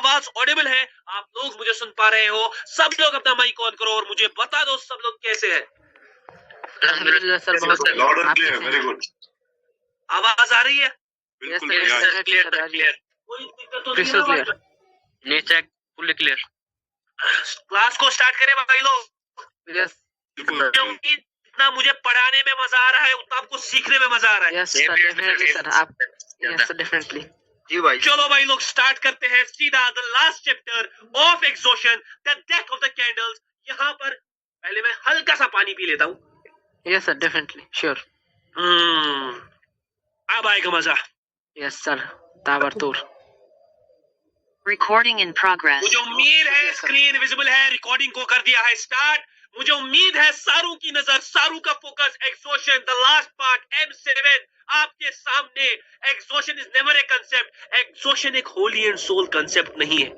आवाज ऑडिबल है? आप लोग मुझे सुन पा रहे हो? सब लोग अपना माइक ऑन करो और मुझे बता दो सब लोग कैसे हैं। सर बहुत loud and clear, very good. आवाज आ रही है? बिल्कुल क्लियर। कोई दिक्कत तो नहीं है ना भाई? नीचे फुल्ली क्लियर। क्लास को स्टार्ट करें भाई लोग। यस क्योंकि जितना मुझे पढ़ाने में मजा आ रहा है उतना आपको सीखने में मजा आ रहा है। यस डेफिनेटली सर आप यस डेफिनेटली जी भाई। चलो भाई लोग स्टार्ट करते हैं सीधा the last chapter of exhaustion, the death of the candles. यहाँ पर पहले मैं हल्का सा पानी पी लेता हूँ। Yes sir definitely sure. अब आएगा मजा। यस सर ताबड़तोड़। Recording in progress. मुझे उम्मीद है स्क्रीन विजिबल है, रिकॉर्डिंग को कर दिया है स्टार्ट। मुझे उम्मीद है सारू की नजर, सारू का focus exhaustion the last part M7 आपके सामने। Exhaustion is never a concept. Exhaustion एक होली एंड सोल कंसेप्ट नहीं है।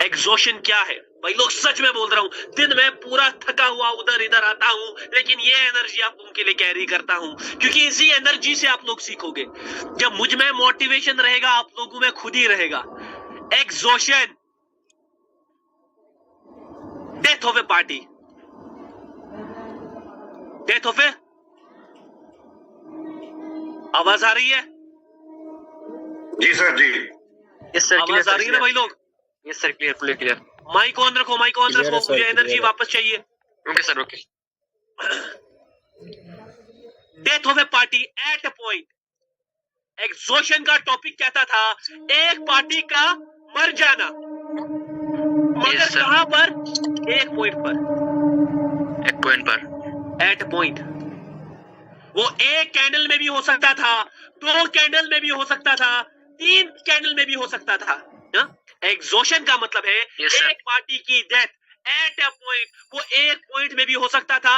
एग्जॉशन क्या है भाई लोग, सच में बोल रहा हूँ, दिन में पूरा थका हुआ उधर इधर आता हूँ, लेकिन ये एनर्जी आप लोगों के लिए कैरी करता हूँ, क्योंकि इसी एनर्जी से आप लोग सीखोगे। जब मुझ में मोटिवेशन रहेगा आप लोगों में खुद ही रहेगा। Exhaustion, death of a party, death of a. आवाज आ रही है? जी सर जी। यस सर आवाज आ रही है ना भाई लोग? Yes sir clear fully clear. Mic on रखो, माइक ऑन रखो, मुझे एनर्जी वापस चाहिए। Okay sir okay. Death of a party at a point. Exhaustion का टॉपिक कहता था एक पार्टी का मर जाना, मगर Yes, sir. कहां पर? एक पॉइंट पर, एक पॉइंट पर। At point. वो एक कैंडल में भी हो सकता था, 2 कैंडल में भी हो सकता था, 3 कैंडल में भी हो सकता था। एग्जॉशन का मतलब है Yes, sir. एक पार्टी की डेथ एट अ पॉइंट। वो एक पॉइंट में भी हो सकता था,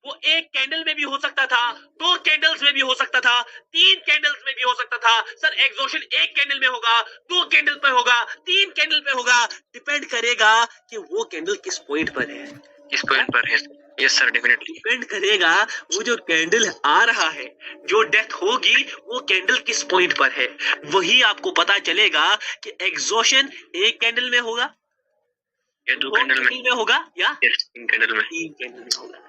वो एक कैंडल में भी हो सकता था, 2 कैंडल्स में भी हो सकता था, 3 कैंडल्स में भी हो सकता था। सर एग्जॉशन एक कैंडल में होगा, 2 कैंडल पे होगा, 3 कैंडल पे होगा, डिपेंड करेगा कि वो कैंडल किस पॉइंट पर है। किस पॉइंट पर है? Yes sir definitely. डिपेंड करेगा वो जो कैंडल आ रहा है, जो डेथ होगी, वो कैंडल किस पॉइंट पर है। वही आपको पता चलेगा कि एग्जॉशन एक कैंडल में होगा या 2 कैंडल में होगा या यस 3 कैंडल में। 3 कैंडल में होगा।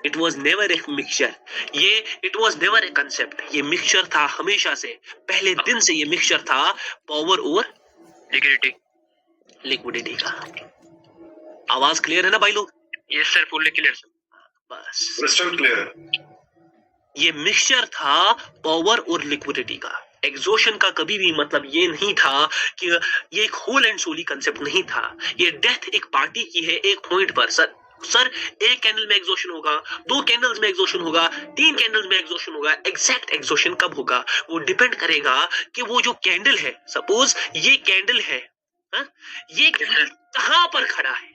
It was never a mixture, ये it was never a concept. ये मिक्सचर था हमेशा से, पहले दिन से ये मिक्सचर था पावर और लिक्विडिटी का। आवाज क्लियर है ना भाई लोग? Yes sir fully clear sir. बस क्रिस्टल क्लियर। ये मिक्सचर था पावर और लिक्विडिटी का। एग्जॉशन का कभी भी मतलब ये नहीं था कि ये एक होल एंड सोली कंसेप्ट नहीं था। ये डेथ एक पार्टी की है एक पॉइंट पर। सर एक कैंडल में एग्जॉशन होगा, 2 कैंडल्स में एग्जॉशन होगा, 3 कैंडल्स में एग्जॉशन होगा। एग्जैक्ट एग्जॉशन कब होगा वो डिपेंड करेगा कि वो जो कैंडल है, सपोज ये कैंडल है, ये कैंडल कहां पर खड़ा है,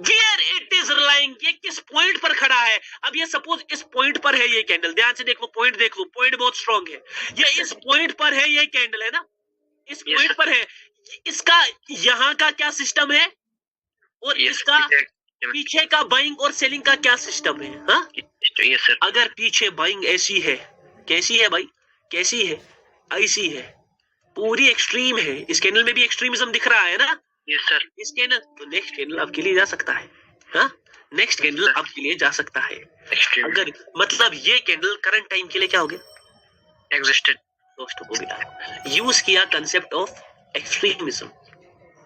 वेयर इट इज लाइंग, ये किस पॉइंट पर खड़ा है। अब ये सपोज इस पॉइंट पर है ये कैंडल, ध्यान से देख लो, पॉइंट देख लो, पॉइंट बहुत स्ट्रांग है। ये इस पॉइंट पर है ये कैंडल, है ना, इस पॉइंट पर है। इसका यहाँ का क्या सिस्टम है और इसका पीछे का बाइंग और सेलिंग का क्या सिस्टम है? हाँ यस सर। अगर पीछे बाइंग ऐसी है, कैसी है भाई, कैसी है, ऐसी है, पूरी एक्सट्रीम है। इस कैंडल में भी एक्सट्रीमिज्म दिख रहा है ना? Yes sir. इस कैंडल तो नेक्स्ट कैंडल आपके लिए जा सकता है। हाँ नेक्स्ट कैंडल आपके लिए जा सकता है। अगर मतलब ये कैंडल करंट टाइम के लिए क्या हो गया? एग्जिस्टेड। दोस्तों को मिला, यूज किया कंसेप्ट ऑफ एक्सट्रीमिज्म।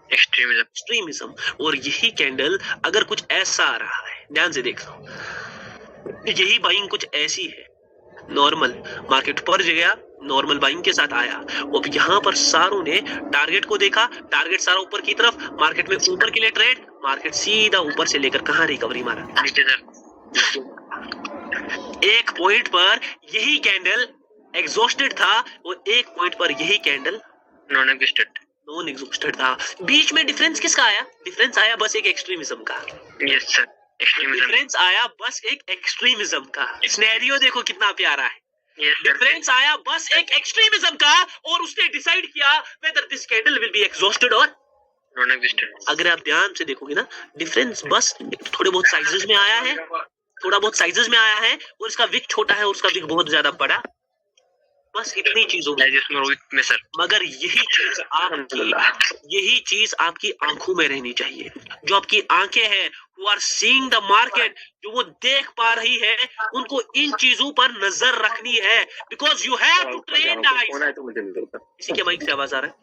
एक्सट्रीमिज्म। और यही कैंडल अगर कुछ ऐसा आ रहा है, ध्यान से देख लो, यही बाइंग कुछ ऐसी है, नॉर्मल मार्केट पर गया, नॉर्मल बाइंग के साथ आया। अब यहाँ पर सारों ने टारगेट को देखा, टारगेट सारा ऊपर की तरफ, मार्केट में ऊपर के लिए ट्रेड, मार्केट सीधा ऊपर से लेकर कहाँ रिकवरी मारा? एक पॉइंट पर यही कैंडल एग्जॉस्टेड था और एक पॉइंट पर यही कैंडल नॉन एग्जॉस्टेड था। बीच में डिफरेंस किसका आया? डिफरेंस आया बस एक एक्सट्रीमिज्म का। यस सर डिफरेंस आया बस एक एक्सट्रीमिज्म का। सिनेरियो देखो कितना प्यारा है। यस डिफरेंस आया बस एक एक्सट्रीमिज्म का और उसने डिसाइड किया whether this candle will be exhausted और नॉन एग्जिस्टेड। अगर आप ध्यान से देखोगे ना, डिफरेंस बस थोड़े बहुत साइजेस में आया है, थोड़ा बहुत साइजेस में आया है, और इसका विक छोटा है और उसका विक बहुत ज्यादा बड़ा। बस इतनी चीजों में, डाइजेशन और वीक में सर। मगर यही चीज आपकी आंखों में रहनी चाहिए। जो आपकी आंखें हैं, who are seeing the market, जो वो देख पा रही है, उनको इन चीजों पर नजर रखनी है, because you have to train the eyes। किसी के माइक से आवाज आ रहा है?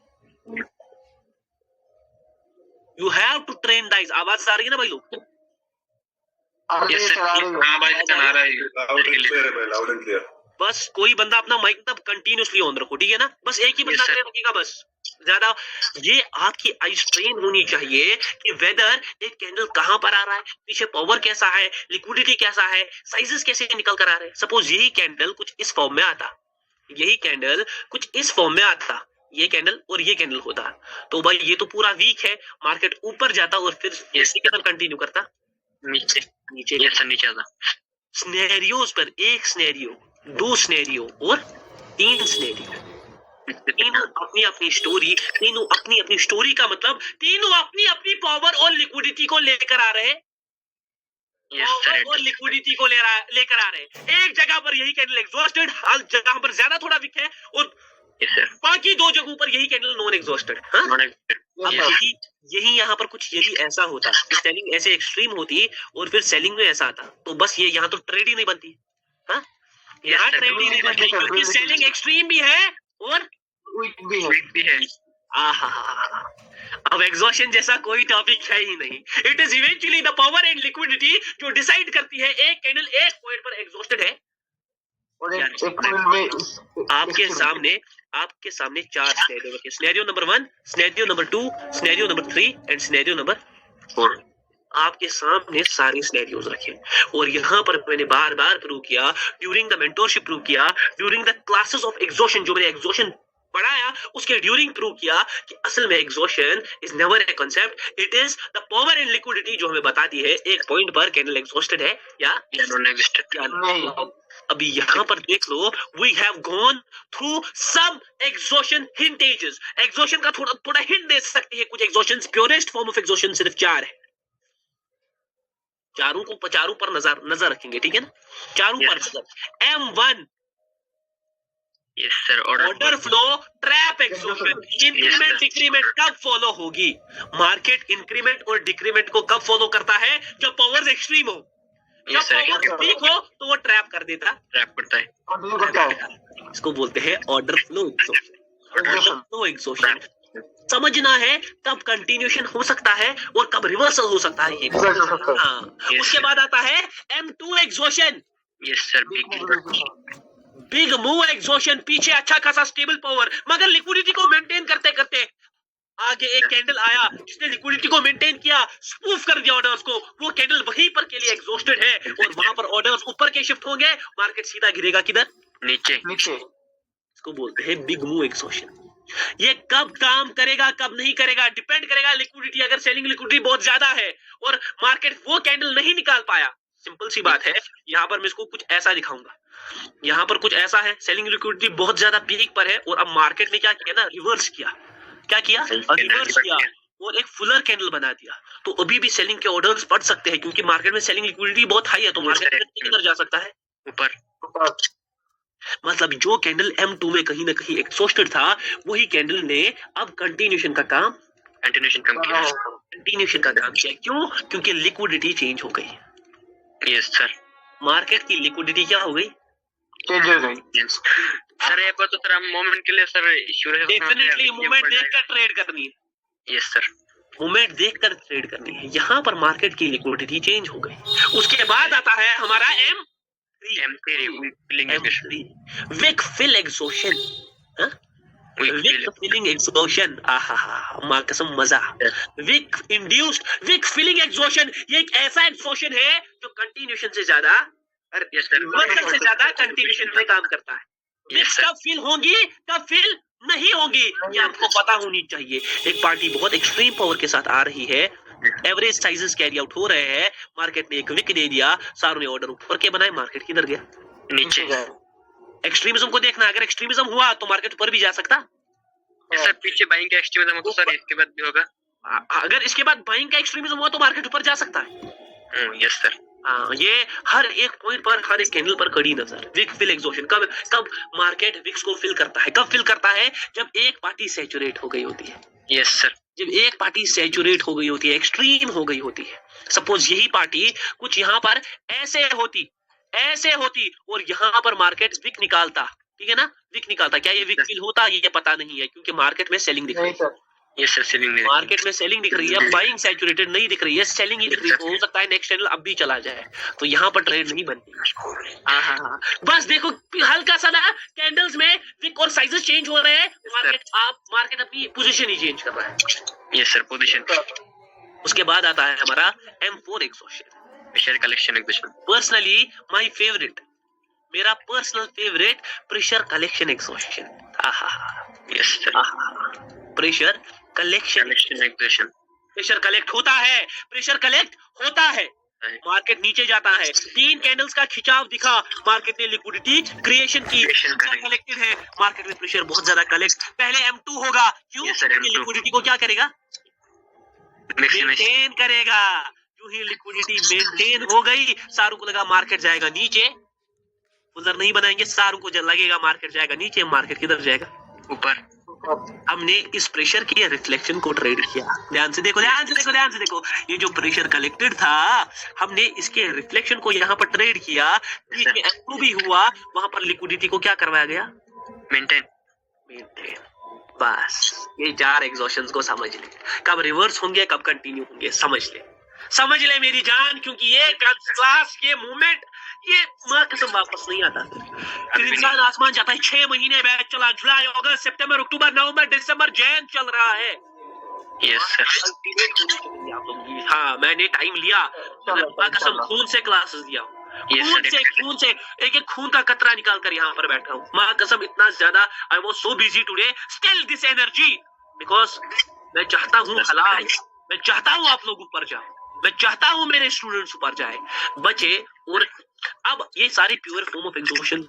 You have to train the eyes। आवाज आ रही है ना भाई लोग? Yes sir. हाँ भाई आ रहा है। Loud and clear है भाई, loud and clear। बस कोई बंदा अपना माइक तब कंटिन्यूसली ऑन रखो, ठीक है ना? बस एक ही बंदा रखेगा बस, ज्यादा। ये आपकी आईज ट्रेन होनी चाहिए कि वेदर एक कैंडल कहां पर आ रहा है, पीछे पावर कैसा है, लिक्विडिटी कैसा है, साइजेस कैसे निकल कर आ रहे हैं। सपोज यही कैंडल कुछ इस फॉर्म में आता, यही कैंडल कुछ इस फॉर्म में आता, ये कैंडल और ये कैंडल होता, तो भाई ये तो पूरा वीक है, मार्केट ऊपर जाता और फिर इसी के तरफ कंटिन्यू करता, नीचे नीचे। यस सर, नीचे आता। सिनेरियोज पर, एक सिनेरियो, दो सिनेरियो और तीन सिनेरियो, तीनों अपनी अपनी स्टोरी, तीनों अपनी अपनी स्टोरी का मतलब तीनों अपनी अपनी पावर और लिक्विडिटी को लेकर आ रहे हैं। पावर और लिक्विडिटी को लेकर आ रहे हैं। एक जगह पर यही कैंडल एग्जॉस्टेड, हर जगह पर ज्यादा थोड़ा वीक है, और बाकी दो जगहों पर यही कैंडल नॉन एग्जॉस्टेड। यही यहाँ पर कुछ यदि ऐसा होता, सेलिंग ऐसे एक्सट्रीम होती और फिर सेलिंग में ऐसा आता, तो बस ये यहाँ तो ट्रेड ही नहीं बनती। हाँ, यहाँ ट्रेड ही नहीं बनती, क्योंकि सेलिंग एक्सट्रीम भी है और वीक भी है। अब एग्जॉशन जैसा कोई टॉपिक है ही नहीं। It is eventually the power and liquidity जो डिसाइड करती है एक कैंडल एक पॉइंट पर एग्जॉस्टेड है। आपके सामने चार सिनेरियो रखे, scenario number 1, scenario number 2, scenario number 3 and scenario number 4। आपके सामने सारे सिनेरियोज रखे, और यहाँ पर मैंने बार बार प्रूव किया, ड्यूरिंग द मेंटोरशिप प्रूव किया, during the classes of exhaustion जो मैंने एग्जॉशन पढ़ाया उसके ड्यूरिंग प्रूव किया कि असल में exhaustion is never a concept, it is the power and liquidity जो हमें बताती है एक पॉइंट पर कैंडल एग्जॉस्टेड है या नॉन एग्जिस्टेंट। अभी यहाँ पर देख लो, we have gone through some exhaustion hintages. Exhaustion का थोड़ा हिंट दे सकते हैं कुछ exhaustion. Purest form of exhaustion सिर्फ 4 है, चारों पर नजर रखेंगे, ठीक है ना? चारों पर नजर। M1 yes sir, order flow, trap exhaustion, increment decrement कब फॉलो होगी? मार्केट इंक्रीमेंट और डिक्रीमेंट को कब फॉलो करता है? जब पावर्स एक्सट्रीम हो। जब पावर्स वीक हो तो वो ट्रैप कर देता, ट्रैप करता है। इसको बोलते हैं ऑर्डर फ्लो एग्जॉशन। समझना है कब कंटिन्यूएशन हो सकता है और कब रिवर्सल हो सकता है। हाँ, उसके बाद आता है M2 exhaustion. Yes sir, big move exhaustion, पीछे अच्छा खासा स्टेबल पावर, मगर लिक्विडिटी को मेंटेन करते करते आगे एक कैंडल आया जिसने लिक्विडिटी को मेंटेन किया, स्पूफ कर दिया ऑर्डर्स को, वो कैंडल वहीं पर के लिए एग्जॉस्टेड है और वहां पर ऑर्डर्स ऊपर के शिफ्ट होंगे, मार्केट सीधा गिरेगा किधर? नीचे। इसको बोलते हैं बिग मूव एग्जॉशन। ये कब काम करेगा कब नहीं करेगा डिपेंड करेगा लिक्विडिटी। अगर सेलिंग लिक्विडिटी बहुत ज्यादा है और मार्केट वो कैंडल नहीं निकाल पाया, सिंपल सी बात है, यहाँ पर मैं इसको कुछ ऐसा दिखाऊंगा, यहाँ पर कुछ ऐसा है, सेलिंग लिक्विडिटी बहुत ज्यादा पीक पर है और अब मार्केट ने क्या किया ना, रिवर्स किया। क्या किया? रिवर्स किया और एक फुलर कैंडल बना दिया। तो अभी भी सेलिंग के ऑर्डर्स बढ़ सकते हैं क्योंकि मार्केट में सेलिंग लिक्विडिटी बहुत हाई है, तो मार्केट किधर जा सकता है? ऊपर। मतलब जो कैंडल M2 में कहीं ना कहीं एग्जॉस्टेड था, वही कैंडल ने अब कंटिन्यूएशन का काम किया। क्यों? क्योंकि लिक्विडिटी चेंज हो गई। यस सर, मार्केट की लिक्विडिटी क्या हो गई? चेंज हो गई। सर एक बार तो सर हम मोमेंट के लिए सर डेफिनेटली मोमेंट देखकर ट्रेड करनी है। यस सर, मोमेंट देखकर ट्रेड करनी है। यहाँ पर मार्केट की लिक्विडिटी चेंज हो गई। उसके बाद आता है हमारा M3 wick fill exhaustion. Wick filling exhaustion, मां कसम मजा। Wick induced wick filling exhaustion, ये एक ऐसा एग्जॉशन है जो कंटिन्यूएशन से ज्यादा कंटिन्यूएशन में काम करता है। कब फिल होगी कब फिल नहीं होगी ये आपको पता होनी चाहिए। एक पार्टी बहुत एक्सट्रीम पावर के साथ आ रही है, एवरेज साइजेस कैरी आउट हो रहे हैं, मार्केट ने एक विक दे दिया, सारों ने ऑर्डर ऊपर के बनाए, मार्केट किधर गया? नीचे। एक्सट्रीमिज्म को देखना, अगर एक्सट्रीमिज्म हुआ तो मार्केट ऊपर भी जा सकता। सर पीछे बाइंग का एक्सट्रीमिज्म हो तो सर इसके बाद भी होगा। अगर इसके बाद बाइंग का एक्सट्रीमिज्म हुआ तो मार्केट ऊपर जा सकता है। Yes sir. हाँ, ये हर एक पॉइंट पर, हर एक कैंडल पर कड़ी नजर। विक फिल एग्जॉशन, कब कब मार्केट विक्स को फिल करता है, कब फिल करता है? जब एक पार्टी सैचुरेट हो गई होती है। Yes sir. जब एक पार्टी सैचुरेट हो गई होती है, एक्सट्रीम हो गई होती है। सपोज यही पार्टी कुछ यहाँ पर ऐसे होती और यहाँ पर मार्केट विक निकालता, ठीक है ना, विक निकालता। क्या ये विक फिल होता? ये पता नहीं है, क्योंकि मार्केट में सेलिंग दिख रही है। यस सर, सेलिंग मार्केट में सेलिंग दिख रही है, बाइंग सैचुरेटेड नहीं दिख रही है, सेलिंग ही दिख रही है। हो सकता है नेक्स्ट कैंडल अब भी चला जाए, तो यहाँ पर ट्रेड नहीं बनती। बस देखो हल्का सा ना कैंडल्स में विक और साइजेस चेंज हो रहे हैं, मार्केट अपनी पोजीशन ही चेंज कर रहा है। Yes sir, position. उसके बाद आता है हमारा M4 exhaustion, pressure collection exhaustion. Personally my favourite, मेरा personal favourite pressure collection exhaustion. Yes sir, pressure collection exhaustion. Pressure collect होता है, प्रेशर कलेक्ट होता है, मार्केट नीचे जाता है। 3 कैंडल्स का खिंचाव दिखा, मार्केट ने लिक्विडिटी क्रिएशन की, कलेक्टेड है, मार्केट में प्रेशर बहुत ज्यादा कलेक्ट। पहले M2 होगा, क्यों? लिक्विडिटी को क्या करेगा? मेंटेन करेगा। जो ही लिक्विडिटी मेंटेन हो गई, सारू को लगा मार्केट जाएगा नीचे, उधर नहीं बनाएंगे, सारू को लगेगा मार्केट जाएगा नीचे, मार्केट किधर जाएगा? ऊपर। हमने इस प्रेशर के रिफ्लेक्शन को ट्रेड किया। ध्यान से देखो, ध्यान से देखो, ध्यान से देखो। ये जो प्रेशर कलेक्टेड था, हमने इसके रिफ्लेक्शन को यहाँ पर ट्रेड किया। बीच में M2 भी हुआ, वहां पर लिक्विडिटी को क्या करवाया गया? मेंटेन। बस ये 4 एग्जॉशंस को समझ ले, कब रिवर्स होंगे कब कंटिन्यू होंगे, समझ ले मेरी जान, क्योंकि ये क्लास, ये मूवमेंट, ये माँ कसम वापस नहीं आता। फिर इंसान आसमान जाता है। 6 महीने बैच चला, जुलाई, अगस्त, सितंबर, अक्टूबर, नवंबर, दिसंबर, जैन चल रहा है। Yes sir. हाँ, मैंने टाइम लिया, माँ कसम खून से क्लासेस दिया, खून से एक खून का कतरा निकाल कर यहाँ पर बैठा हूँ। माँ कसम इतना ज्यादा, I was so busy today, still this energy, because मैं चाहता हूँ हलाल, मैं चाहता हूँ आप लोग ऊपर जाओ, मैं चाहता हूँ मेरे स्टूडेंट्स ऊपर जाए, बचे। और अब ये सारे pure form of exhaustion,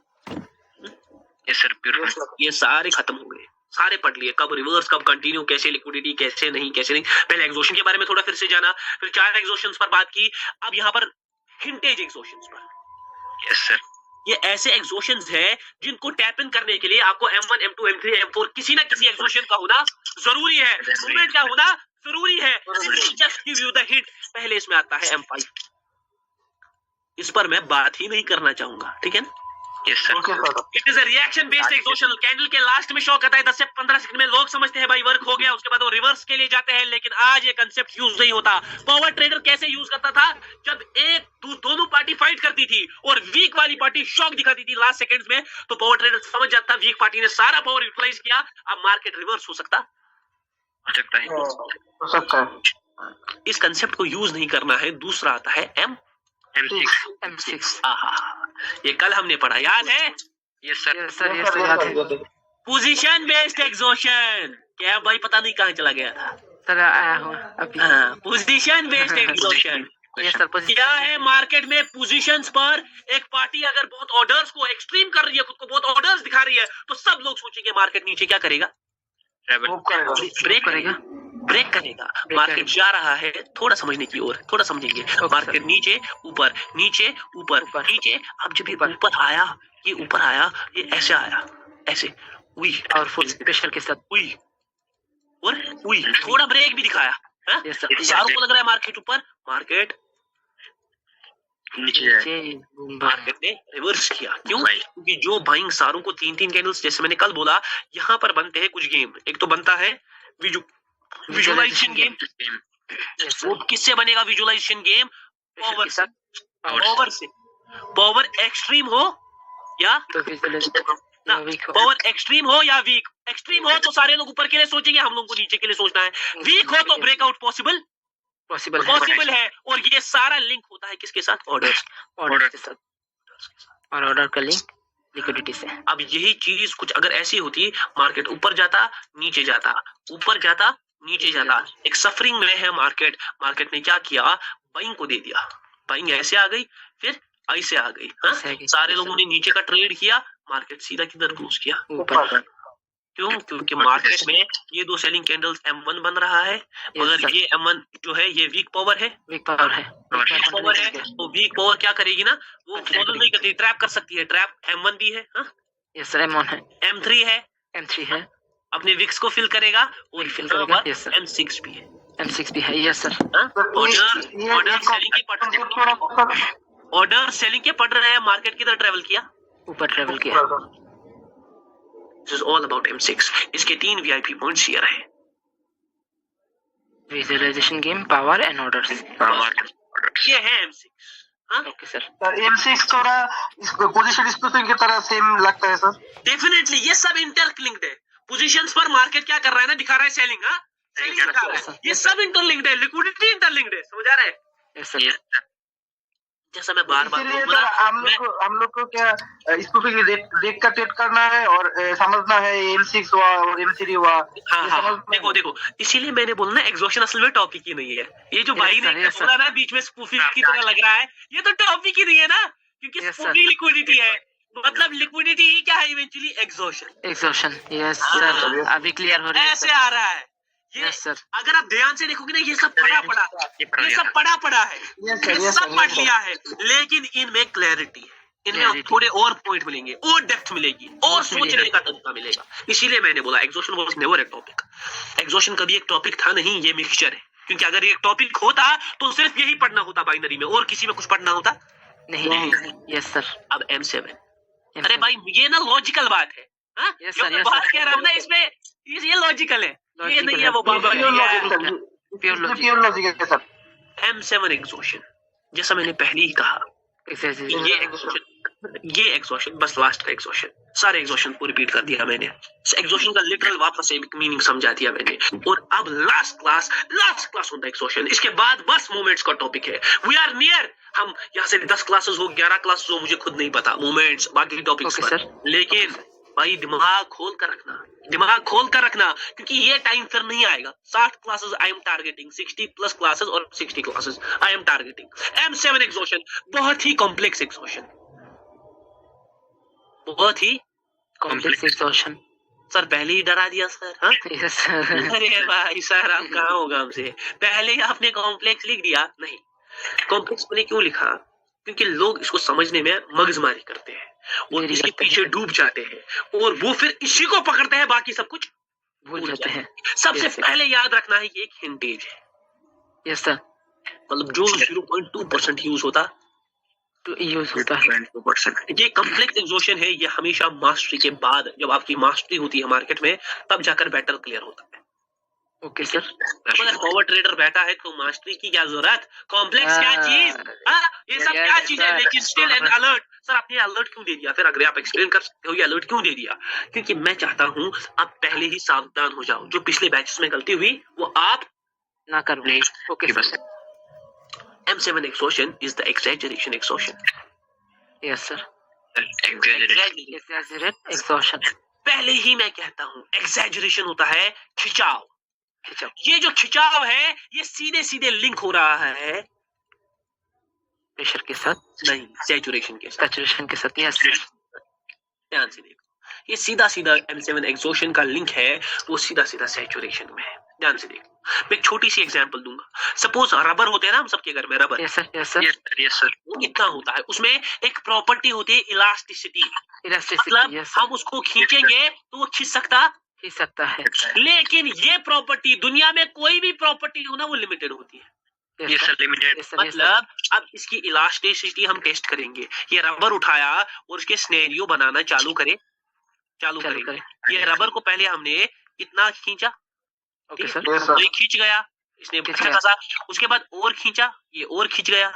yes sir, pure, ये सारे खत्म हो गए, सारे पढ़ लिए। कब रिवर्स कब कंटिन्यू, कैसे लिक्विडिटी, कैसे नहीं। पहले एग्जॉशन के बारे में थोड़ा फिर से जाना, फिर 4 एग्जॉशंस पर बात की। अब यहाँ पर हिंटेज एग्जॉशंस पर। Yes sir. ये ऐसे एग्जॉशंस है जिनको टैप इन करने के लिए आपको M1, M2, M3, M4 किसी ना किसी एग्जॉशन का होना जरूरी है, मूवमेंट का होना जरूरी है। Just give you the hint. पहले इसमें आता है M5, इस पर मैं बात ही नहीं करना चाहूंगा, ठीक है ना? Yes sir. It is a reaction based exhaustion. Candle के लास्ट में शॉक आता है 10 से 15 सेकंड में, लोग समझते हैं भाई वर्क हो गया, उसके बाद वो रिवर्स के लिए जाते हैं। लेकिन आज ये कंसेप्ट यूज नहीं होता। पावर ट्रेडर कैसे यूज करता था? जब दोनों पार्टी फाइट करती थी और वीक वाली पार्टी शॉक दिखाती थी लास्ट सेकंड्स में, तो पावर ट्रेडर समझ जाता वीक पार्टी ने सारा पावर यूटिलाइज किया, अब मार्केट रिवर्स हो सकता है। इस कंसेप्ट को यूज नहीं करना है। दूसरा आता है M6। ये कल हमने पढ़ा, याद है? यस सर, सर याद है। Position based exhaustion. क्या भाई पता नहीं कहाँ चला गया था सर, आया हूँ अभी। पोजीशन बेस्ड एग्जॉशन क्या है? मार्केट में पोजीशंस पर एक पार्टी अगर बहुत ऑर्डर्स को एक्सट्रीम कर रही है, खुद को बहुत ऑर्डर्स दिखा रही है, तो सब लोग सोचेंगे मार्केट नीचे क्या करेगा? ब्रेक करेगा। मार्केट जा रहा है, थोड़ा समझने की ओर, थोड़ा समझेंगे। मार्केट नीचे ऊपर, नीचे ऊपर, नीचे। अब जब ये ऊपर आया, ये ऊपर आया, ये ऐसे आया, ऐसे उई, और फुल प्रेशर के साथ उई और उई, थोड़ा ब्रेक भी दिखाया। सारों को लग रहा है मार्केट ऊपर, मार्केट नीचे। मार्केट ने रिवर्स किया। क्यों? क्योंकि जो बाइंग सारों को 3-3 कैंडल्स, जैसे मैंने कल बोला, यहाँ पर बनते हैं कुछ गेम। एक तो बनता है विजुअलाइजेशन गेम। वो किससे बनेगा विजुअलाइजेशन गेम? पावर से। पावर एक्सट्रीम हो या पावर एक्सट्रीम हो या वीक। एक्सट्रीम हो तो सारे लोग ऊपर के लिए सोचेंगे, हम लोगों को नीचे के लिए सोचना है। वीक हो तो ब्रेकआउट पॉसिबल है। और ये सारा लिंक होता है किसके साथ? ऑर्डर के साथ, और ऑर्डर का लिंक लिक्विडिटी से। अब यही चीज कुछ अगर ऐसी होती, मार्केट ऊपर जाता, नीचे जाता, ऊपर जाता, नीचे जाता, एक सफरिंग में है मार्केट। मार्केट ने क्या किया? बाइंग को दे दिया। बाइंग ऐसे आ गई, फिर ऐसे आ गई। सारे लोगों ने नीचे का ट्रेड किया, मार्केट सीधा किधर क्लोज किया? ऊपर। क्यों? क्योंकि मार्केट में ये दो सेलिंग कैंडल्स M1 बन रहा है, मगर ये M1 जो है ये वीक पावर है, वीक पावर है, वीक पावर है। तो वीक पावर क्या करेगी ना, वो फॉलो नहीं करती, ट्रैप कर सकती है। ट्रैप M1 भी है, हाँ यस सर, M1 है, M3 है, M3 है, अपने विक्स को फिल करेगा, और फिल करेगा, यस सर, M6 भी है, M6 भी है, यस सर। ऑर्डर सेलिंग के पढ़ रहे हैं, मार्केट की तरफ ट्रेवल किया, ऊपर ट्रेवल किया। This is all about M6. इसके 3 VIP पॉइंट्स ये रहे। Visualisation game, power and orders. ये है M6। हाँ ओके सर। M6 थोड़ा पोजीशन स्पूफिंग की तरह सेम लगता है सर। डेफिनेटली ये सब इंटरलिंक्ड है। पोजीशंस पर मार्केट क्या कर रहा है ना, दिखा रहा है सेलिंग, हाँ सेलिंग दिखा रहा है। ये सब इंटरलिंक्ड है, लिक्विडिटी इंटरलिंक्ड है, समझ आ रहा है? Yes sir. जैसा मैं बार बार इसीलिए सर हम लोग को क्या स्पूफिंग देख कर ट्रेड करना है और समझना है M6 हुआ और M3 हुआ। हाँ, देखो इसीलिए मैंने बोला ना, एग्जॉशन असल में टॉपिक ही नहीं है। ये जो भाई ने बोला ना बीच में स्पूफिंग की तरह लग रहा है, ये तो टॉपिक ही नहीं है ना, क्योंकि स्पूफिंग लिक्विडिटी है, मतलब लिक्विडिटी ही क्या है इवेंचुअली, एग्जॉशन। यस सर, अभी क्लियर हो रही है, ऐसे आ रहा है ये। सर अगर आप ध्यान से देखोगे ना, ये सब पड़ा है, ये सब पढ़ लिया है, लेकिन इनमें क्लैरिटी है, इनमें थोड़े और पॉइंट मिलेंगे, और डेप्थ मिलेगी, और सोचने का तरीका मिलेगा। इसीलिए मैंने बोला exhaustion was never a topic. Exhaustion कभी एक टॉपिक था नहीं, ये मिक्सचर है। क्योंकि अगर ये एक टॉपिक होता तो सिर्फ यही पढ़ना होता बाइनरी में, और किसी में कुछ पढ़ना होता नहीं। Yes sir. अब M7, अरे भाई ये ना लॉजिकल बात है, हाँ बात कह रहा हूँ ना, इसमें ये लॉजिकल है, ये नहीं है वो बाबा प्योर लॉजिक है सर। M7 एग्जॉशन, जैसा मैंने पहले ही कहा, ये एग्जॉशन बस लास्ट का एग्जॉशन, सारे एग्जॉशन को रिपीट कर दिया मैंने, एग्जॉशन का लिटरल वापस एक मीनिंग समझा दिया मैंने। और अब लास्ट क्लास होता है एग्जॉशन, इसके बाद बस मोमेंट्स का टॉपिक है। वी आर नियर, हम यहाँ से 10 क्लासेस हो, 11 क्लासेस हो, मुझे खुद नहीं पता, मोमेंट्स बाकी टॉपिक्स पर, लेकिन भाई दिमाग खोल कर रखना, क्योंकि ये टाइम फिर नहीं आएगा। 60 classes I am targeting, 60 plus classes और 60 classes I am targeting. M7 exhaustion बहुत ही कॉम्प्लेक्स एग्जॉशन, बहुत ही कॉम्प्लेक्स एग्जॉशन। सर पहले ही डरा दिया सर, हाँ यस सर। अरे भाई सर आप कहाँ होगा हमसे, पहले ही आपने कॉम्प्लेक्स लिख दिया। नहीं, कॉम्प्लेक्स मैंने क्यों लिखा, क्योंकि लोग इसको समझने में मगजमारी करते हैं और इसके पीछे डूब जाते हैं, और वो फिर इसी को पकड़ते हैं, बाकी सब कुछ भूल जाते हैं। सबसे पहले याद रखना है कि एक हिंटेज है। Yes sir. मतलब जो 0.2% यूज होता है, ये कॉम्प्लेक्स एग्जॉशन है। ये हमेशा मास्टरी के बाद, जब आपकी मास्टरी होती है मार्केट में, तब जाकर बैटर क्लियर होता है। Okay sir. अगर फॉरवर्ड ट्रेडर बैठा है तो मास्टरी की क्या जरूरत, कॉम्प्लेक्स क्या चीज, ये सब क्या चीज है, लेकिन स्टिल एन अलर्ट। सर आपने अलर्ट क्यों दे दिया, फिर अगर आप एक्सप्लेन कर सकते हो ये अलर्ट क्यों दे दिया, क्योंकि मैं चाहता हूं आप पहले ही सावधान हो जाओ, जो पिछले बैचेस में गलती हुई वो आप ना करो। ओके बस। M7 exhaustion is the exaggeration exhaustion. Yes sir. Exaggerate exhaustion. पहले ही मैं कहता हूँ exaggeration होता है खिंचाव। ये जो खिंचाव है ये सीधे लिंक हो रहा है प्रेशर के साथ, नहीं सैचुरेशन के साथ। सैचुरेशन के साथ। यस ध्यान से देखो, ये सीधा M7 exhaustion का लिंक है, वो सीधा सैचुरेशन में है। ध्यान से देखो, मैं एक छोटी सी एग्जांपल दूंगा। सपोज रबर होते हैं ना हम सबके घर में, रबर। Yes sir. वो कितना होता है, उसमें एक प्रॉपर्टी होती है इलास्टिसिटी। मतलब हम उसको खींचेंगे तो वो खींच सकता है, लेकिन ये प्रॉपर्टी दुनिया में कोई भी प्रॉपर्टी हो ना, वो लिमिटेड होती है। मतलब अब इसकी इलास्टिसिटी हम टेस्ट करेंगे। ये रबर उठाया और उसके स्नेरियो बनाना चालू करेंगे। ये रबर को पहले हमने इतना खींचा, ये खींच गया, इसने अच्छा खासा, उसके बाद और खींचा, ये और खींच गया,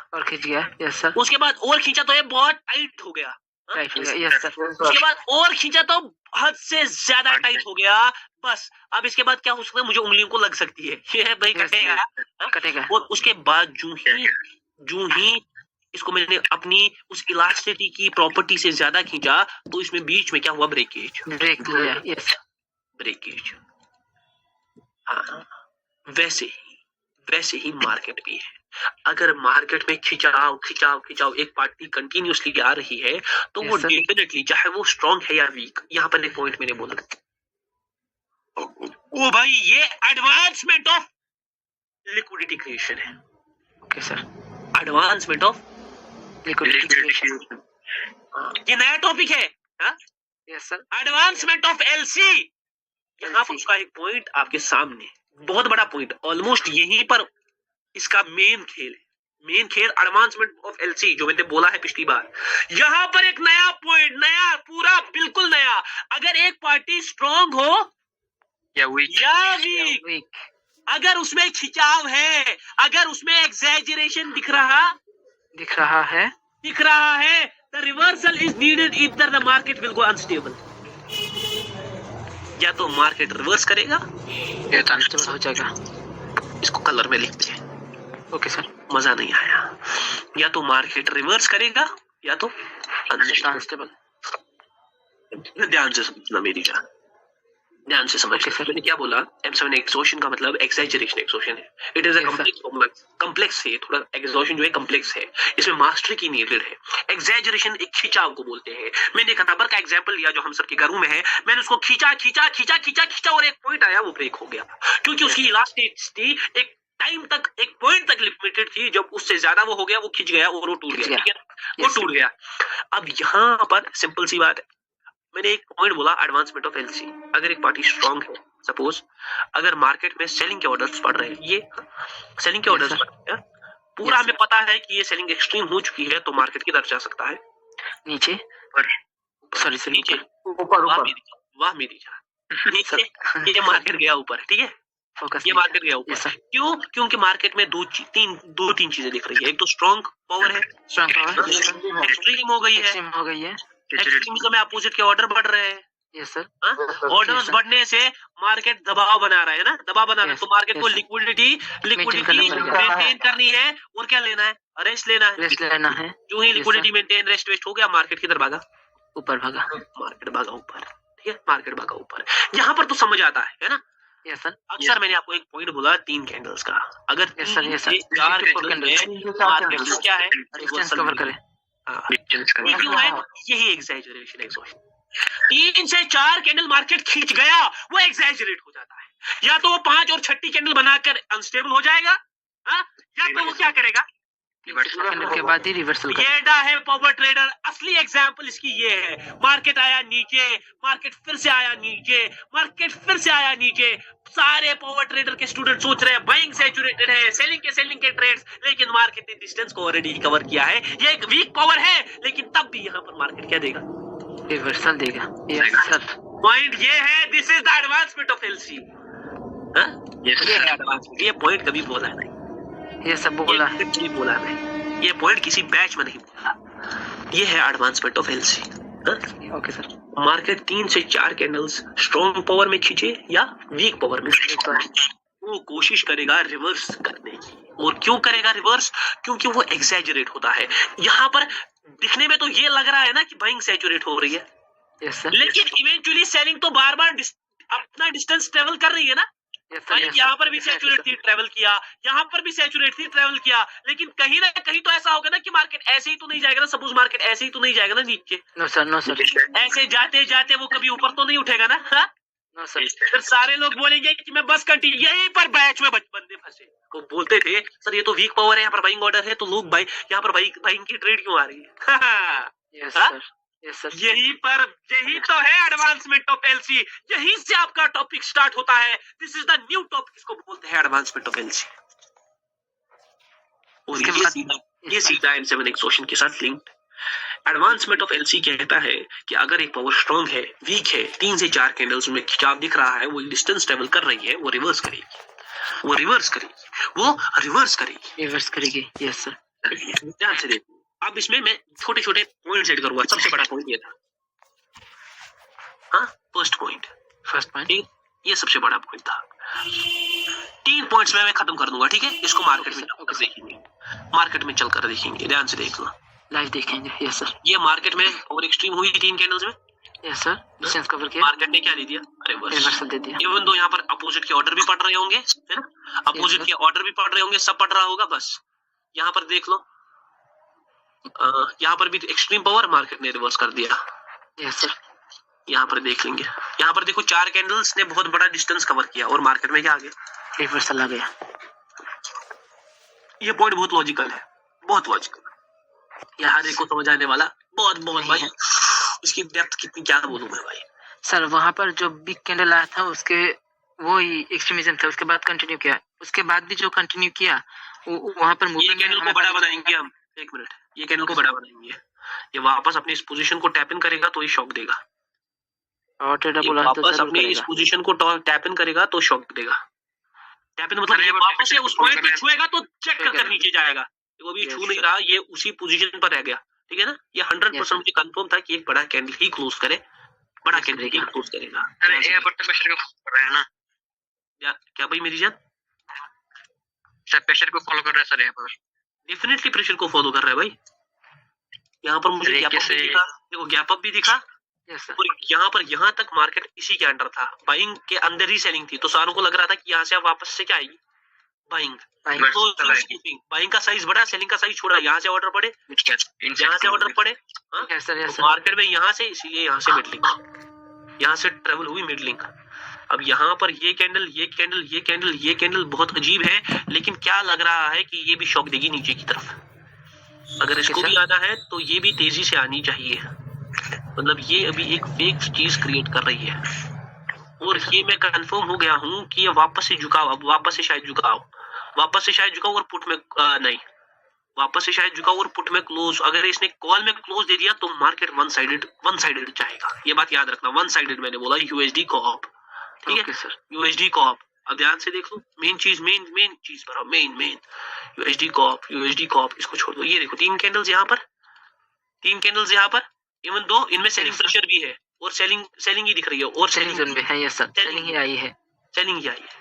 यस सर। उसके बाद और खींचा तो ये बहुत टाइट हो गया, यस सर। उसके बाद और खींचा तो हद से ज्यादा टाइट हो गया। बस अब इसके बाद क्या हो सकता है, मुझे उंगलियों को लग सकती है, ये है भाई कटेगा। और उसके बाद जूं ही इसको मैंने अपनी उस इलास्टिसिटी की प्रॉपर्टी से ज्यादा खींचा तो इसमें बीच में क्या हुआ, ब्रेकेज। हाँ, वैसे ही मार्केट भी है। अगर मार्केट में खिंचाव एक पार्टी कंटिन्यूअसली आ रही है तो वो डेफिनेटली, चाहे वो स्ट्रॉन्ग है या वीक, यहाँ पर एक पॉइंट मैंने बोला, ओ भाई ये एडवांसमेंट ऑफ लिक्विडिटी क्रिएशन है। Okay sir, advancement of liquidity. ये नया टॉपिक है। Yes sir, advancement of LC. यहाँ पर उसका एक पॉइंट आपके सामने, बहुत बड़ा पॉइंट, ऑलमोस्ट यहीं पर इसका मेन खेल है। मेन खेल एडवांसमेंट ऑफ एलसी जो मैंने बोला है पिछली बार। यहाँ पर एक नया पॉइंट, नया, पूरा बिल्कुल नया। अगर एक पार्टी स्ट्रॉन्ग हो या वीक, या वीक, अगर उसमें खिंचाव है, अगर उसमें एग्जैजरेशन दिख रहा है, द रिवर्सल इज नीडेड इधर the market will go unstable. या तो मार्केट रिवर्स करेगा या तो अनस्टेबल हो जाएगा। इसको कलर में लिखते हैं। ओके सर, मजा नहीं आया। या तो मार्केट रिवर्स करेगा या तो अनस्टेबल। ध्यान से समझना मेरी जान, ध्यान से समझ। मैंने क्या बोला? M7 एक्सोशन का मतलब एक्सैजरेशन एक्सोशन है। इट इज अ कॉम्प्लेक्स है, थोड़ा एक्सोशन जो है कॉम्प्लेक्स है, इसमें मास्टरी की नीडेड है। एक्सैजरेशन एक खिंचाव को बोलते हैं। मैंने एक रबर का एग्जांपल लिया जो हम सबके घरों में है। मैंने उसको खींचा और एक पॉइंट आया, वो ब्रेक हो गया, क्योंकि उसकी इलास्टिसिटी एक टाइम तक, एक पॉइंट तक लिमिटेड थी। जब उससे ज्यादा वो हो गया, वो खिंच गया और वो टूट गया, ठीक है, वो टूट गया। अब यहाँ पर सिंपल सी बात है, मैंने एक पॉइंट बोला एडवांसमेंट ऑफ एलसी। अगर एक पार्टी स्ट्रांग है, सपोज अगर मार्केट में सेलिंग के ऑर्डर्स पड़ रहे हैं, ये सेलिंग के ऑर्डर्स पड़ रहे हैं, पूरा हमें पता है कि ये सेलिंग एक्सट्रीम हो चुकी है, तो मार्केट किधर जा सकता है? नीचे, सॉरी सर, नीचे, ऊपर। वाह मेरी जान, नीचे। ये मार्केट गया ऊपर, ठीक है, फोकस, ये मार्केट गया ऊपर। क्यों? क्योंकि मार्केट में दो तीन चीजें दिख रही है। एक तो स्ट्रांग पावर है, एक्सट्रीम हो गई है, एक्सट्रीमिज्म में अपोजिट के ऑर्डर बढ़ रहे हैं। यस सर, ऑर्डर्स बढ़ने से मार्केट दबाव बना रहा है ना, दबाव बना रहा है, तो मार्केट को लिक्विडिटी मेंटेन करनी है। और क्या लेना है? रेस्ट लेना है। जो ही लिक्विडिटी मेंटेन, रेस्ट वेस्ट हो गया, मार्केट किधर भागा? ऊपर भागा, मार्केट भागा ऊपर, ठीक है, मार्केट भागा ऊपर। यहाँ पर तो समझ आता है ना। यस सर, अक्सर मैंने आपको एक पॉइंट बोला 3 कैंडल्स का। अगर 4 कैंडल्स क्या है? रेजिस्टेंस कवर करे। यही एक्सैजरेशन एक्सोशन। 3 से 4 कैंडल मार्केट खींच गया, वो एक्सैजरेट हो जाता है। या तो वो 5 और 6ठी कैंडल बनाकर अनस्टेबल हो जाएगा, या तो वो क्या करेगा? कैंडल के बाद ही रिवर्सल करेगा। ये है पावर ट्रेडर। असली एग्जांपल इसकी ये है। मार्केट आया नीचे, मार्केट फिर से आया नीचे, मार्केट फिर से आया नीचे। सारे पावर ट्रेडर के स्टूडेंट सोच रहे हैं बाइंग सैचुरेटेड है, सेलिंग के ट्रेड्स, लेकिन मार्केट ने डिस्टेंस को ऑलरेडी कवर किया है। ये एक वीक पावर है, लेकिन तब भी यहाँ पर मार्केट क्या देगा? रिवर्सल देगा। यस सर, पॉइंट ये है, this is the advancement of LC. ये पॉइंट कभी बोला नहीं, ये सब बोला है, कभी बोला नहीं, ये पॉइंट किसी बैच में नहीं बोला। ये है advancement of LC. Okay sir, market 3 से 4 कैंडल्स स्ट्रॉन्ग पावर में खींचे या वीक पावर में, वो कोशिश करेगा रिवर्स करने की। और क्यों करेगा रिवर्स? क्योंकि वो एक्सैजरेट होता है। यहाँ पर दिखने में तो ये लग रहा है ना कि बाइंग सैचुरेट हो रही है, यस सर, लेकिन इवेंचुअली सेलिंग तो बार बार अपना डिस्टेंस ट्रेवल कर रही है ना। यहाँ पर भी सैचुरेट थी, ट्रेवल किया, यहाँ पर भी सैचुरेट थी, ट्रेवल किया, लेकिन कहीं ना कहीं तो ऐसा होगा ना कि मार्केट ऐसे ही तो नहीं जाएगा ना। सपोज मार्केट ऐसे ही तो नहीं जाएगा ना नीचे। नो सर, ऐसे जाते जाते वो कभी ऊपर तो नहीं उठेगा ना। नो सर, फिर सारे लोग बोलेंगे कि मैं बस कंटिन्यू। यहीं पर बैच में बंदे फंसे, वो बोलते थे सर ये तो वीक पावर है, यहाँ पर बाइंग ऑर्डर है, तो लोग यहाँ पर बाइंग की ट्रेड क्यों आ रही है? यस सर, यस सर, यही तो है एडवांसमेंट ऑफ एलसी। यहीं से आपका टॉपिक स्टार्ट होता है। This is the new topic, इसको बोलते हैं एडवांसमेंट ऑफ एलसी। और ये सीधा M7 एक्सोशन के साथ लिंक्ड। एडवांसमेंट ऑफ एलसी कहता है कि अगर एक पावर स्ट्रांग है, वीक है, 3 से 4 कैंडल्स में खिंचाव दिख रहा है, वो डिस्टेंस ट्रेवल कर रही है, वो रिवर्स करेगी। यस सर, ध्यान से देखो। अब इसमें मैं छोटे छोटे पॉइंट ऐड करूंगा। सबसे बड़ा पॉइंट ये था, फर्स्ट पॉइंट, ये सबसे बड़ा पॉइंट था। 3 पॉइंट्स में मैं खत्म कर दूंगा, ठीक है। इसको मार्केट में चलकर देखेंगे, ध्यान से देख लो, लाइव देखेंगे। यस सर, ये मार्केट में ओवर एक्सट्रीम हुई 3 कैंडल्स में। यस सर, डिस्टेंस कवर किया, मार्केट ने क्या दे दिया? रिवर्सल दे दिया। इवन दो यहाँ पर अपोजिट के ऑर्डर भी पड़ रहे होंगे, है ना, अपोजिट के ऑर्डर भी पड़ रहे होंगे, सब पड़ रहा होगा। बस यहाँ पर देख लो, यहाँ पर भी एक्सट्रीम पावर, मार्केट ने रिवर्स कर दिया। यस सर, यहाँ पर देख लेंगे, यहाँ पर देखो 4 कैंडल्स ने बहुत बड़ा डिस्टेंस कवर किया और मार्केट में क्या आ गया, रिवर्सल आ गया। ये पॉइंट बहुत लॉजिकल है, बहुत लॉजिकल, ये हर एक को समझ आने वाला, बहुत बहुत भाई, इसकी डेप्थ कितनी क्या बोलूं मैं भाई। सर वहां पर जो बिग कैंडल आया था उसके वो ही एक्सट्रीमिज्म था, उसके बाद कंटिन्यू किया, उसके बाद भी जो कंटिन्यू किया वहां पर ये कैंडल को बड़ा बनाएंगे हम, एक मिनट, ये कैंडल को बड़ा बनाएंगे, ये वापस अपनी इस पोजीशन को टैप इन करेगा तो ये शॉक देगा, और ट्रेडर बोला तो वापस जरूर अपनी इस करेगा। पोजीशन को टैप इन करेगा तो शॉक देगा। टैप इन मतलब ये वापस से उस पॉइंट पे छुएगा तो चेक कर नीचे जाएगा, वो भी छू नहीं रहा, ये उसी पोजीशन पर रह गया, ठीक है ना। ये 100% मुझे कंफर्म था कि एक बड़ा कैंडल ही क्लोज करे, बड़ा कैंडल ही क्लोज करेगा। अरे ये पर तो प्रेशर को कर रहा है ना क्या भाई मेरी जान, सर, प्रेशर को फॉलो कर रहा है सर, यहाँ पर डेफिनेटली प्रेशर को फॉलो कर रहा है भाई। यहाँ पर मुझे गैप अप भी दिखा, देखो गैप अप भी दिखा, और यहाँ पर यहाँ तक मार्केट इसी के अंडर था, बाइंग के अंदर ही सेलिंग थी, तो सारों को लग रहा था कि यहाँ से आप वापस से क्या आएगी, बाइंग। बाइंग का साइज बढ़ा, सेलिंग का साइज छोड़ा, यहाँ से ऑर्डर पड़े, यहाँ से ऑर्डर पड़े, मार्केट में यहाँ से, इसीलिए यहाँ से मिडलिंग, यहाँ से ट्रेवल हुई मिडलिंग। अब यहाँ पर ये कैंडल, ये कैंडल, ये कैंडल, ये कैंडल बहुत अजीब है, लेकिन क्या लग रहा है कि ये भी शॉक देगी नीचे की तरफ। अगर इसको भी आना है तो ये भी तेजी से आनी चाहिए, मतलब ये अभी एक फेक चीज क्रिएट कर रही है, और ये मैं कंफर्म हो गया हूँ कि ये वापस से झुकाओ, अब वापस से शायद झुकाओ, वापस से शायद झुकाओ और पुट में नहीं, वापस से शायद झुकाओ और पुट में क्लोज। अगर इसने कॉल में क्लोज दे दिया तो मार्केट वन साइडेड जाएगा, ये बात याद रखना, वन साइडेड मैंने बोला, यूएसडी कॉप, ठीक है सर, यूएसडी कॉप। अब ध्यान से देख लो, मेन चीज पर मेन यूएसडी कॉप, इसको छोड़ दो। ये देखो 3 कैंडल्स यहाँ पर, 3 कैंडल्स यहाँ पर, इवन दो इनमें सेलिंग प्रेशर भी है, और सेलिंग ही दिख रही है, और सेलिंग जोन में है, ये सर सेलिंग ही आई है,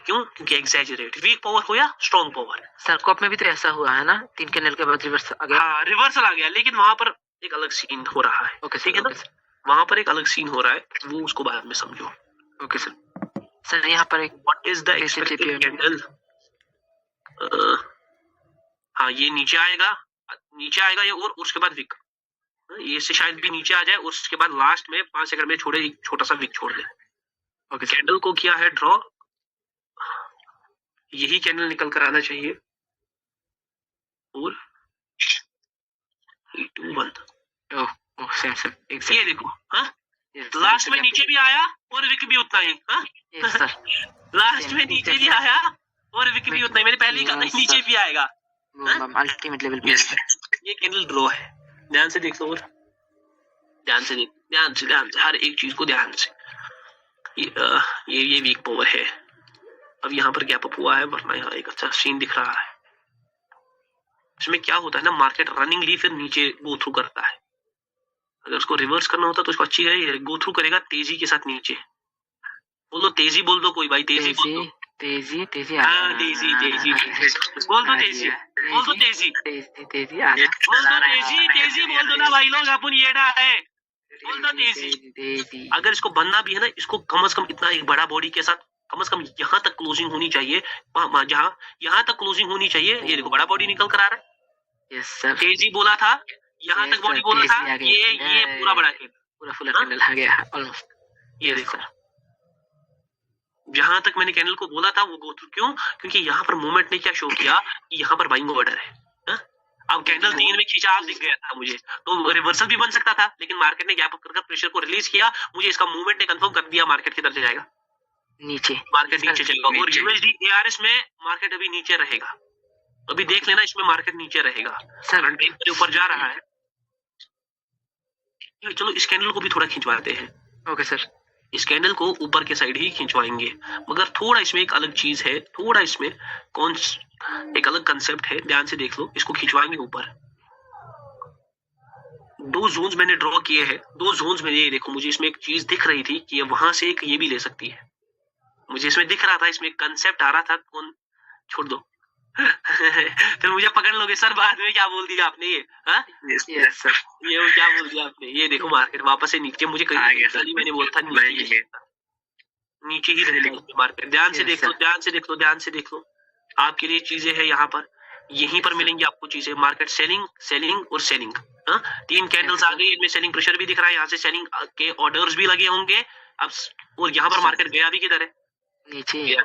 क्यों, क्योंकि एग्जैजरेट वीक पावर हो या स्ट्रॉन्ग पावर। सर कॉप में भी तो ऐसा हुआ है ना, 3 कैंडल के बाद रिवर्स आ गया। हाँ रिवर्सल आ गया, लेकिन वहां पर एक अलग सीन हो रहा है, ठीक है ना, वहां पर एक अलग सीन हो रहा है, वो उसको बाद में समझो। Okay sir. सर यहाँ पर एक what is the expected candle, हाँ ये नीचे आएगा ये, और उसके बाद विक, ये से शायद भी नीचे आ जाए, और उसके बाद लास्ट में 5 सेकंड में छोड़े, एक छोटा सा विक छोड़ दे। ओके, कैंडल को किया है ड्रॉ, यही कैंडल निकल कर आना चाहिए, और 2 1 ये देखो, हाँ लास्ट में नीचे भी आया और विक भी उतना ही, हाँ लास्ट में नीचे भी आया और विक भी उतना ही, मैंने पहले ही कहा था नीचे भी आएगा, अल्टीमेट लेवल पे। ये कैंडल ड्रॉ है, ध्यान से देख लो, और ध्यान से हर एक चीज को ध्यान से, ये वीक पावर है। अब यहाँ पर गैप अप हुआ है, वरना यहाँ एक अच्छा सीन दिख रहा है। इसमें क्या होता है ना, मार्केट रनिंगली फिर नीचे गो थ्रू करता है, अगर उसको रिवर्स करना होता तो उसको अच्छी है, गो थ्रू करेगा तेजी के साथ नीचे। बोल दो तेजी, बोल दो कोई भाई, तेजी बोल दो, तेजी हाँ तेजी बोल दो, तेजी बोल दो, तेजी बोल दो ना भाई लोग, अपन ये डा है, बोल दो तेजी। अगर इसको बनना भी है ना, इसको कम से कम इतना एक बड़ा बॉडी के साथ कम से कम यहाँ तक क्लोजिंग होनी चाहिए, जहाँ यहाँ तक क्लोजिंग होनी चाहिए। ये देखो बड़ा बॉडी निकल कर आ रहा है, यस सर, तेजी बोला था, यहाँ तक बॉडी बोला था, ये पूरा बड़ा कैंडल, पूरा फुल कैंडल आ गया ऑलमोस्ट। ये देखो जहां तक मैंने कैंडल को बोला था वो गो थ्रू, क्यों, क्योंकि यहाँ पर मूवमेंट ने क्या शो किया कि यहाँ पर बाइंग ऑर्डर है, हा? अब कैंडल 3 में खिंचाव दिख गया था मुझे, तो रिवर्सल भी बन सकता था, लेकिन मार्केट ने गैप अप कर प्रेशर को रिलीज किया, मुझे इसका मूवमेंट ने कंफर्म कर दिया, मार्केट किधर से जाएगा, नीचे, मार्केट नीचे चलेगा। और यूएसडी एआरएस में मार्केट अभी नीचे रहेगा, अभी देख लेना, इसमें मार्केट नीचे रहेगा, सर ऊपर जा रहा है। चलो इस कैंडल को भी थोड़ा खिंचवाते हैं। ओके सर, इस कैंडल को ऊपर के साइड ही खिंचवाएंगे, मगर थोड़ा इसमें एक अलग चीज है, थोड़ा इसमें एक अलग कंसेप्ट है, ध्यान से देख लो। इसको खिंचवाएंगे ऊपर, 2 जोन्स मैंने ड्रॉ किए हैं, 2 जोन्स में ये देखो, मुझे इसमें एक चीज दिख रही थी कि वहां से एक ये भी ले सकती है, मुझे इसमें दिख रहा था, इसमें एक कंसेप्ट आ रहा था, कौन छोड़ दो फिर मुझे पकड़ लोगे सर बाद में, क्या बोल दिया आपने, ये यस सर, ये क्या बोल दिया आपने। ये देखो मार्केट वापस से नीचे, मुझे कहीं मैंने बोला था नीचे ही रहेगा मार्केट। ध्यान से देख लो, ध्यान से देख लो, ध्यान से देख लो, आपके लिए चीजें हैं यहाँ पर। यहीं पर मिलेंगी आपको चीजें, मार्केट सेलिंग सेलिंग और सेलिंग। हाँ, 3 कैंडल्स आ गई, इनमें सेलिंग प्रेशर भी दिख रहा है, यहाँ से सेलिंग के ऑर्डर्स भी लगे होंगे अब। और यहाँ पर मार्केट गया भी किधर है? नीचे।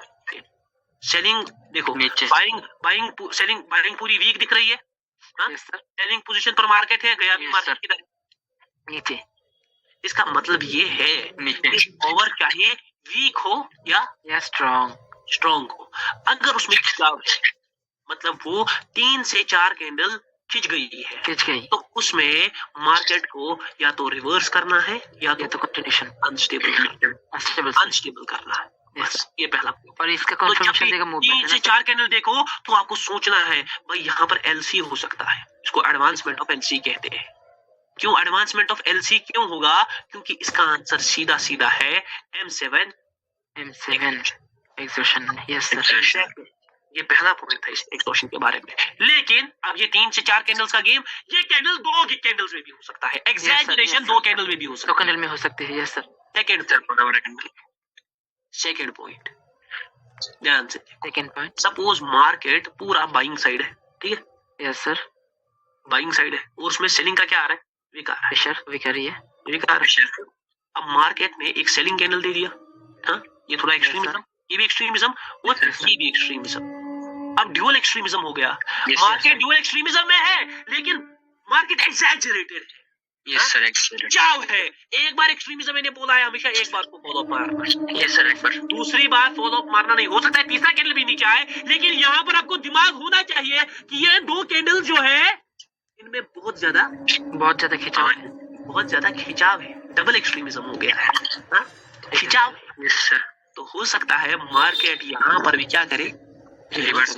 सेलिंग देखो, नीचे। बाइंग सेलिंग, बाइंग पूरी वीक दिख रही है। हाँ, यस सर, सेलिंग पोजीशन पर मार्केट है, गया भी Yes, मार्केट sir. किधर है? नीचे। इसका मतलब ये है नीचे। कि ओवर चाहे वीक हो या या स्ट्रॉन्ग। स्ट्रॉन्ग हो, अगर उसमें खिंचाव है, मतलब वो 3 से 4 कैंडल खिंच गई है, खिंच गई, तो उसमें मार्केट को या तो रिवर्स करना है या या तो कंटिन्यूशन अनस्टेबल अनस्टेबल करना है। Yes, बस ये पहला point। और इसका तो जब कंफर्मेशन भी देगा 3 मूवमेंट से 4 कैंडल देखो तो आपको सोचना है भाई यहाँ पर एलसी हो सकता है, इसको एडवांसमेंट ऑफ एलसी कहते हैं। क्यों एडवांसमेंट ऑफ एलसी क्यों होगा? क्योंकि इसका आंसर सीधा सीधा है M7 एग्जॉशन। यस सर, ये पहला पॉइंट था इस एग्जॉशन के बारे में। लेकिन अब ये 3 से 4 कैंडल्स का गेम, ये कैंडल 2 कैंडल्स में भी हो सकता है, एग्जैजरेशन 2 कैंडल में भी हो 2 सकता कैंडल में हो सकते हैं। Yes sir. सेकेंड पॉइंट ध्यान से, सेकंड पॉइंट। सपोज मार्केट पूरा बाइंग साइड है, ठीक है, यस सर, बाइंग साइड है और उसमें सेलिंग का क्या आ रहा है? विक आ रहा है, प्रेशर वी कर रही है। विक आ रहा है। अब मार्केट ने एक सेलिंग कैंडल दे दिया, हाँ, ये थोड़ा एक्सट्रीमिज्म, ये भी एक्सट्रीमिज्म और ये भी एक्सट्रीमिज्म। अब ड्यूअल एक्सट्रीमिज्म हो गया। मार्केट ड्यूअल एक्सट्रीमिज्म में है, लेकिन मार्केट एक्सैजरेटेड है, यस सर, एक्सीलेंट। खिंचाव है। एक बार एक्सट्रीमिज्म मैंने बोला है, हमेशा एक बार को फॉलो अप मारना, यस सर, एक बार। दूसरी बार फॉलो अप मारना नहीं। हो सकता है तीसरा कैंडल भी नीचे आए, लेकिन यहाँ पर आपको दिमाग होना चाहिए कि ये 2 कैंडल जो है इनमें बहुत ज्यादा खिंचाव है। बहुत ज्यादा खिंचाव है, डबल एक्सट्रीमिज्म हो गया है, हाँ? खिंचाव है। Yes sir. तो हो सकता है मार्केट यहाँ पर भी क्या करे? रिवर्स।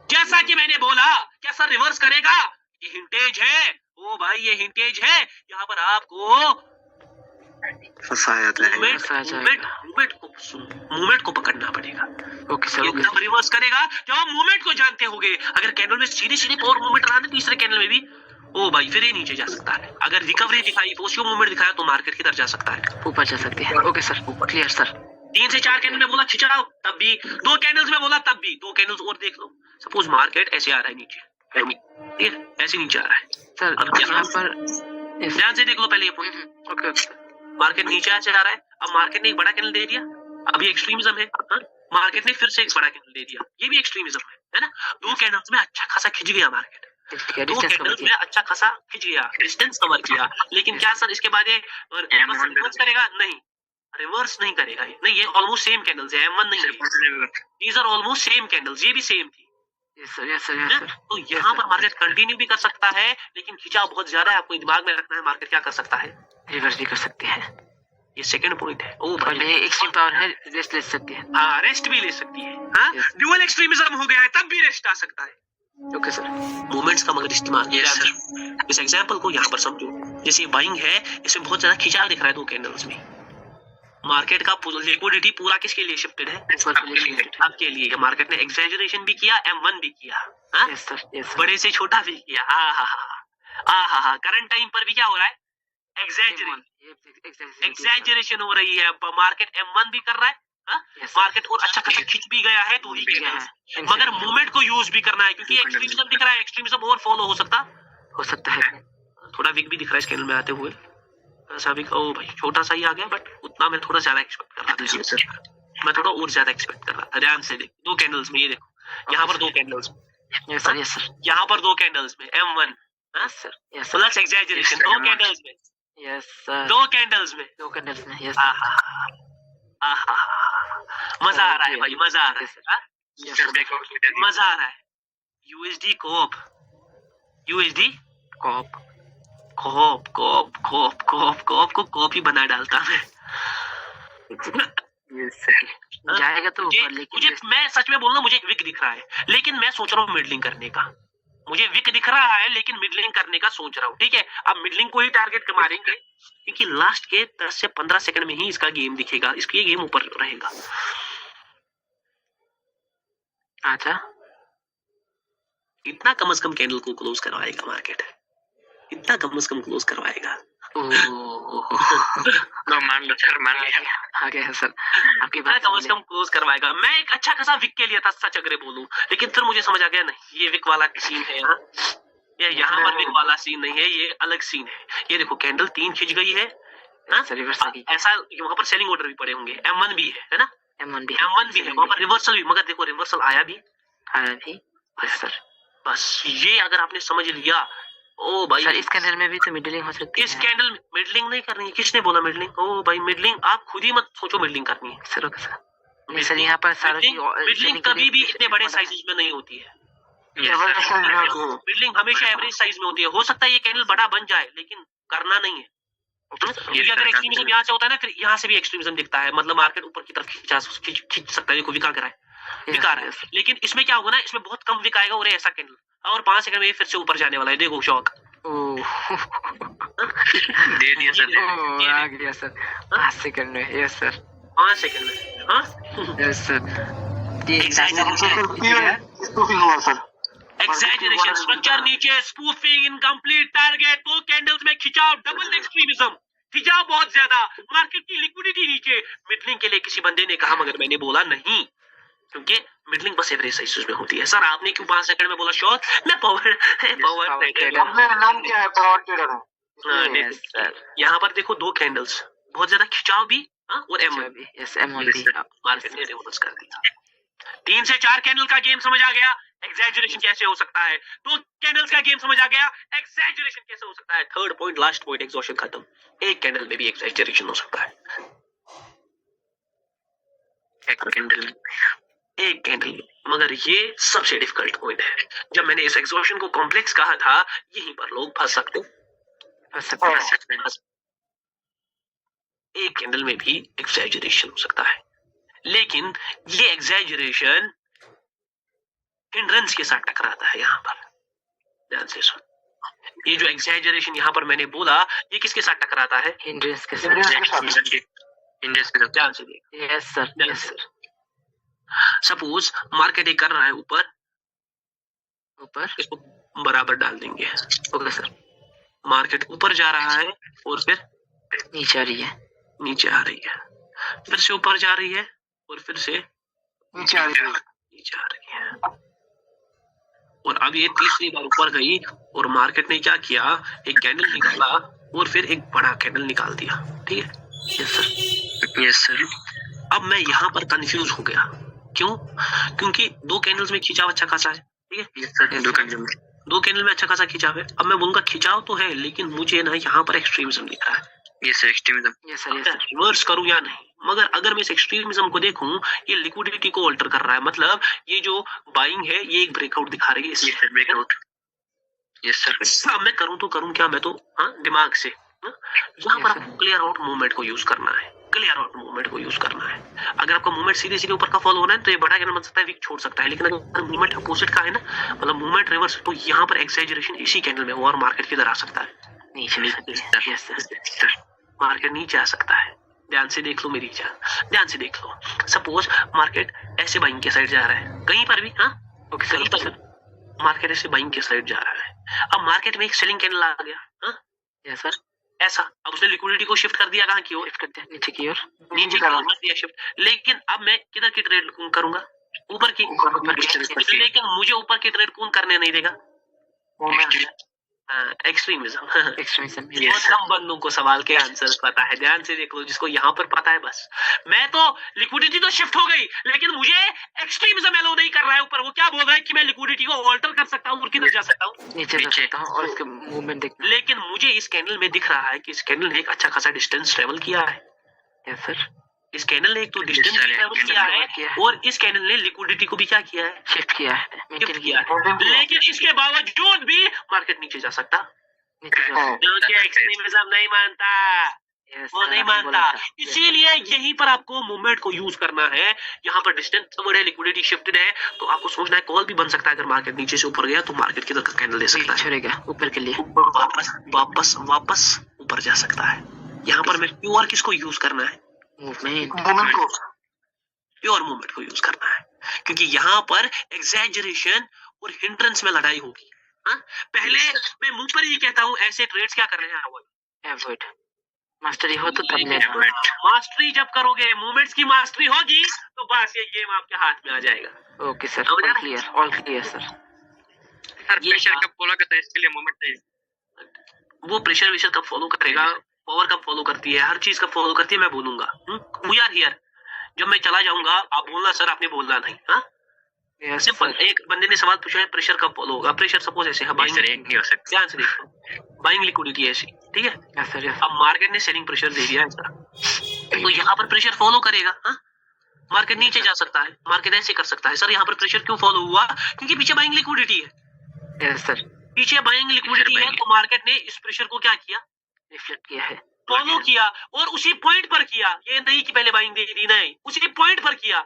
जैसा कि मैंने बोला, क्या सर रिवर्स करेगा? ये हिंटेज है, ओ भाई ये हिंटेज है। यहाँ पर आपको फंसाया जाएगा। मूवमेंट को पकड़ना पड़ेगा। ओके सर, ओके जब रिवर्स करेगा, जब आप मूवमेंट को जानते होगे, अगर कैंडल में सीधे सीधे पावर मूवमेंट रहा ना तीसरे कैंडल में भी, ओ भाई फिर ये नीचे जा सकता है। अगर रिकवरी दिखाई, पॉजिटिव मूवमेंट दिखाया, तो मार्केट किधर जा सकता है? ऊपर जा सकती है। Okay sir, clear sir. 3 से 4 कैंडल में बोला खिंचाव, तब भी 2 कैंडल्स में बोला, तब भी 2 कैंडल्स और देख लो। सपोज मार्केट ऐसे आ रहा है नीचे, ठीक है, ऐसे नीचे आ रहा है सर। अब यहाँ पर ध्यान से देख लो पहले ये पॉइंट। ओके, मार्केट नीचे ऐसे आ रहा है, अब मार्केट ने एक बड़ा कैंडल दे दिया, अब ये एक्सट्रीमिज्म है, हाँ? मार्केट ने फिर से एक बड़ा कैंडल दे दिया, ये भी एक्सट्रीमिज्म है ना? 2 कैंडल्स में अच्छा खासा खिंच गया मार्केट, 2 कैंडल्स में अच्छा खासा खिंच गया, डिस्टेंस कवर किया। लेकिन क्या सर इसके बाद ये रिवर्स करेगा? नहीं, रिवर्स नहीं करेगा ये, नहीं, ये ऑलमोस्ट सेम कैंडल्स है, M1 नहीं है, these are almost same candles, ये भी सेम थी। Yes sir, yes sir, yes sir. तो यहाँ पर मार्केट कंटिन्यू भी कर सकता है, लेकिन खिंचाव बहुत ज्यादा है, आपको दिमाग में रखना है। मार्केट क्या कर सकता है? रिवर्स भी कर सकती है। ये सेकंड पॉइंट है। ओ और ये एक्सट्रीम पावर है, रेस्ट ले सकती है। हाँ, रेस्ट भी ले सकती है, हाँ? ड्यूअल एक्सट्रीमिज्म हो गया है, तब भी रेस्ट आ सकता है। Okay sir. मूवमेंट्स का मगर इस्तेमाल किया जाता है। इस एग्जांपल को यहाँ पर समझो, जैसे बाइंग है, इसमें बहुत ज्यादा खिंचाव दिख रहा है 2 कैंडल्स में। मार्केट का लिक्विडिटी पूरा किसके लिए शिफ्टेड है? आपके लिए। मार्केट ने एक्सैजरेशन भी किया, M1 भी किया, हाँ? Yes sir, yes sir. बड़े से छोटा भी किया। हाँ, करंट टाइम पर भी क्या हो रहा है? एक्सैजरेशन हो रही है। मार्केट M1 भी कर रहा है, हाँ? मार्केट और अच्छा खासा खिंच भी गया है 2 ही कैंडल्स, मगर मूवमेंट को यूज भी करना है, क्योंकि एक्सट्रीमिज्म दिख रहा है, एक्सट्रीमिज्म और फॉलो हो सकता है। थोड़ा वीक भी दिख रहा है इस कैंडल में आते हुए, ऐसा भी। ओ भाई छोटा सा ही आ गया, बट उतना मैं थोड़ा ज्यादा एक्सपेक्ट कर रहा था, मैं थोड़ा और ज्यादा एक्सपेक्ट कर रहा था। ध्यान से देखो, 2 कैंडल्स में, ये देखो यहाँ पर 2 कैंडल्स में, यस सर, यस सर, यहाँ पर 2 कैंडल्स में M1, yes sir, yes sir, plus exaggeration 2 candles में, यस सर, 2 कैंडल्स में। 2 कैंडल्स में, यस। मजा आ रहा है भाई, मजा आ रहा है, हाँ? मजा आ रहा है। USD कोप, USD कॉप, कोप कोप कोप कोप कोप को कॉप ही बना डालता मैं। जाएगा तो ऊपर, मुझे लेकिन मैं सच में बोल रहा हूँ, मुझे एक विक दिख रहा है, लेकिन मैं सोच रहा हूँ मिडलिंग करने का। मुझे विक दिख रहा है, लेकिन मिडलिंग करने का सोच रहा हूँ, ठीक है? अब मिडलिंग को ही टारगेट मारेंगे, क्योंकि लास्ट के 10 से 15 सेकंड में ही इसका गेम दिखेगा, इसका ये गेम ऊपर रहेगा। अच्छा, इतना कम से कम कैंडल को क्लोज करवाएगा मार्केट, इतना कम से कम क्लोज करवाएगा, नो मान लो सर, मान लिया। आ गया है सर आपकी मैं बात कम से कम क्लोज करवाएगा। मैं एक अच्छा खासा विक के लिया था, सच अगर बोलूं, लेकिन फिर मुझे समझ आ गया नहीं, ये विक वाला सीन है यहाँ, ये यहाँ पर विक वाला सीन नहीं है, ये अलग सीन है। ये देखो कैंडल 3 खिंच गई है ना, सर रिवर्स आ गई, ऐसा वहां पर सेलिंग ऑर्डर भी पड़े होंगे, M1 भी है ना, M1 भी M1 भी है वहां पर, रिवर्सल भी, मगर देखो रिवर्सल आया भी, आया भी। Yes sir. बस ये अगर आपने समझ लिया, ओ भाई सर इस कैंडल में भी तो मिडलिंग हो सकती है। इस कैंडल मिडलिंग नहीं करनी है, किसने बोला मिडलिंग? ओ भाई मिडलिंग आप खुद ही मत सोचो मिडलिंग करनी है सर। Okay sir. नहीं सर यहाँ पर सारों की मिडलिंग कभी भी इतने बड़े साइजेस में नहीं होती है, मिडलिंग हमेशा एवरेज साइज में होती है। हो सकता है ये कैंडल बड़ा बन जाए, लेकिन करना नहीं है, क्योंकि अगर एक्सट्रीमिज्म यहाँ से होता है ना, फिर यहाँ से भी एक्सट्रीमिज्म दिखता है, मतलब मार्केट ऊपर की तरफ खींच सकता है। देखो विका रहा है, विका रहा है, लेकिन इसमें क्या होगा ना, इसमें बहुत कम विक आएगा और ऐसा कैंडल, और 5 सेकंड में फिर से ऊपर जाने वाला है। देखो शॉक दे दिया सर, आ गया सर 5 सेकंड में। यस सर 5 सेकंड में। हाँ यस सर। एक्सैजरेशन, स्ट्रक्चर नीचे, स्पूफिंग, इनकम्प्लीट टारगेट, 2 कैंडल्स में खिंचाव, डबल एक्सट्रीमिज्म, खिंचाव बहुत ज्यादा, मार्केट की लिक्विडिटी नीचे। मिडलिंग के लिए किसी बंदे ने कहा, मगर मैंने बोला नहीं, क्योंकि मिडलिंग बस एवरेज साइज में होती है। सर आपने क्यों 5 सेकंड में बोला शॉर्ट? मैं पावर नाम क्या है? पावर ट्रेडर है। यहाँ पर देखो 2 कैंडल्स, बहुत ज्यादा खिंचाव भी, और M1 भी। यस M1 भी मार्केट ने रिवर्स कर दिया। 3 से 4 कैंडल का गेम समझ आ गया, एक्सैजरेशन कैसे हो सकता है। 2 कैंडल्स का गेम समझ आ गया, एक्सैजरेशन कैसे हो सकता है। Third point, last point, exhaustion खत्म। एक कैंडल में भी एक्सैजरेशन हो सकता है, एक कैंडल, एक कैंडल, मगर ये सबसे डिफिकल्ट पॉइंट है। जब मैंने इस एग्जॉशन को कॉम्प्लेक्स कहा था, यहीं पर लोग फंस सकते हैं। एक कैंडल में भी एक्सैजरेशन हो सकता है, लेकिन ये एक्सैजरेशन हिंड्रेंस के साथ टकराता है। यहाँ पर ध्यान से सुन, ये जो एक्सैजरेशन यहाँ पर मैंने बोला, ये किसके साथ टकराता है? हिंड्रेंस के साथ। ध्यान से देख। Yes sir, yes sir. Suppose market एक कर रहा है ऊपर, इसको बराबर डाल देंगे। Okay sir. मार्केट ऊपर जा रहा है और फिर नीचे आ रही है, नीचे आ रही है, फिर से ऊपर जा रही है और फिर से नीचे आ रही है। और अब ये तीसरी बार ऊपर गई और मार्केट ने क्या किया, एक कैंडल निकाला और फिर एक बड़ा कैंडल निकाल दिया। ठीक है? Yes sir, yes sir. अब मैं यहाँ पर कंफ्यूज हो गया, क्यों? क्योंकि 2 कैंडल्स में खिंचाव अच्छा खासा है। ठीक है? यस सर, 2 कैंडल में अच्छा खासा खिंचाव है। अब मैं बोलूंगा खिंचाव तो है, लेकिन मुझे ना यहाँ पर एक्सट्रीमिज्म दिख रहा है। Yes sir, extremism. Yes sir, yes sir. Reverse करूं या नहीं, मगर अगर मैं इस एक्सट्रीमिज्म को देखूं, ये लिक्विडिटी को अल्टर कर रहा है, मतलब ये जो बाइंग है ये एक ब्रेकआउट दिखा रही है। Yes sir, breakout. Yes sir. मैं करूं तो करूं क्या, मैं तो दिमाग से यहाँ पर आपको क्लियर आउट मूवमेंट को यूज करना है, क्लियर आउट मूवमेंट को यूज करना है। अगर आपका मूवमेंट सीधे सीधे ऊपर का फॉलो होना है तो ये बड़ा कैंडल बन सकता है, वीक छोड़ सकता है, लेकिन अगर मूवमेंट अपोजिट का है ना, मतलब मूवमेंट रिवर्स, तो यहाँ पर एक्सैजरेशन इसी कैंडल में हो और मार्केट किधर आ सकता है? नीचे। Yes sir. मार्केट नीचे आ सकता है। ध्यान से देख लो मेरी जान, ध्यान से देख लो। सपोज मार्केट ऐसे बाइंग के साइड जा रहा है, कहीं पर भी, ओके सर, मार्केट ऐसे बाइंग के साइड जा रहा है। अब मार्केट में एक सेलिंग कैंडल आ गया, यस सर, ऐसा। अब उसने लिक्विडिटी को शिफ्ट कर दिया, कहाँ की ओर? शिफ्ट कर दिया, नीचे की ओर। नीचे की ओर दिया शिफ्ट। लेकिन अब मैं किधर की ट्रेड करूंगा? ऊपर की। लेकिन मुझे ऊपर की ट्रेड कौन करने नहीं देगा? एक्सट्रीमिज्म। बहुत कम बंदों को सवाल के आंसर पता है, ध्यान से देख लो, जिसको यहाँ पर पता है बस। मैं तो लिक्विडिटी तो शिफ्ट हो गई, लेकिन मुझे एक्सट्रीमिज्म एलो नहीं कर रहा है ऊपर। वो क्या बोल रहा है कि मैं लिक्विडिटी को ऑल्टर कर सकता हूँ और किधर जा सकता हूँ? नीचे जा सकता हूँ और उसके मूवमेंट देखना। लेकिन मुझे इस कैंडल में दिख रहा है कि इस कैंडल ने एक अच्छा खासा डिस्टेंस ट्रेवल किया है। यस सर, इस कैंडल ने एक तो डिस्टेंस ट्रेवल किया है, और इस कैंडल ने लिक्विडिटी को भी क्या किया है? शिफ्ट किया है, शिफ्ट किया है। लेकिन इसके बावजूद भी मार्केट नीचे जा सकता, क्योंकि एक्सट्रीमिज्म नहीं मानता, वो नहीं मानता। इसीलिए यहीं पर आपको मूवमेंट को यूज करना है। यहाँ पर डिस्टेंस कवर्ड है, लिक्विडिटी शिफ्टेड है, तो आपको सोचना है कॉल भी बन सकता है। अगर मार्केट नीचे से ऊपर गया तो मार्केट किधर का कैंडल ले सकता है? छोड़ेगा ऊपर के लिए, वापस ऊपर जा सकता है। यहाँ पर मैं प्योर किसको यूज करना है? मूवमेंट को, प्योर मूवमेंट को यूज करना है, क्योंकि यहाँ पर एक्सैजरेशन और हिंड्रेंस में लड़ाई होगी। पहले मैं मुंह पर ही कहता हूँ ऐसे ट्रेड्स क्या कर रहे हैं, एवॉइड मास्टरी हो तो तब लेना। मास्टरी जब करोगे, मूवमेंट्स की मास्टरी होगी तो बस ये गेम आपके हाथ में आ जाएगा। ओके सर, समझ ऑल आया? Clear, all clear sir. Sir pressure कब फॉलो करता है, इसके लिए मोमेंट चाहिए। वो प्रेशर विशर कब फॉलो करेगा, पावर कब फॉलो करती है, हर चीज कब फॉलो करती है मैं बोलूंगा। We are here. जब मैं चला जाऊंगा आप बोलना सर आपने बोलना नहीं। हाँ यस सिंपल। सर। एक बंदे ने सवाल पूछा है प्रेशर कब फॉलो होगा। प्रेशर सपोज ऐसे है, बाइंग सर एक नहीं हो सकता। ध्यान से देखो, बाइंग लिक्विडिटी ऐसी, ठीक है। Yes sir, yes. अब मार्केट ने सेलिंग प्रेशर दे दिया ऐसा, तो यहाँ पर प्रेशर फॉलो करेगा। हाँ मार्केट नीचे जा सकता है, मार्केट ऐसे कर सकता है। सर यहाँ पर प्रेशर क्यों फॉलो हुआ, क्योंकि पीछे बाइंग लिक्विडिटी है। यस सर, पीछे बाइंग लिक्विडिटी है तो मार्केट ने इस प्रेशर को क्या किया, रिफ्लेक्ट किया है। फॉलो किया और उसी पॉइंट पर किया। ये नहीं कि पहले बाइंग दे दी, नहीं, उसी पॉइंट पर किया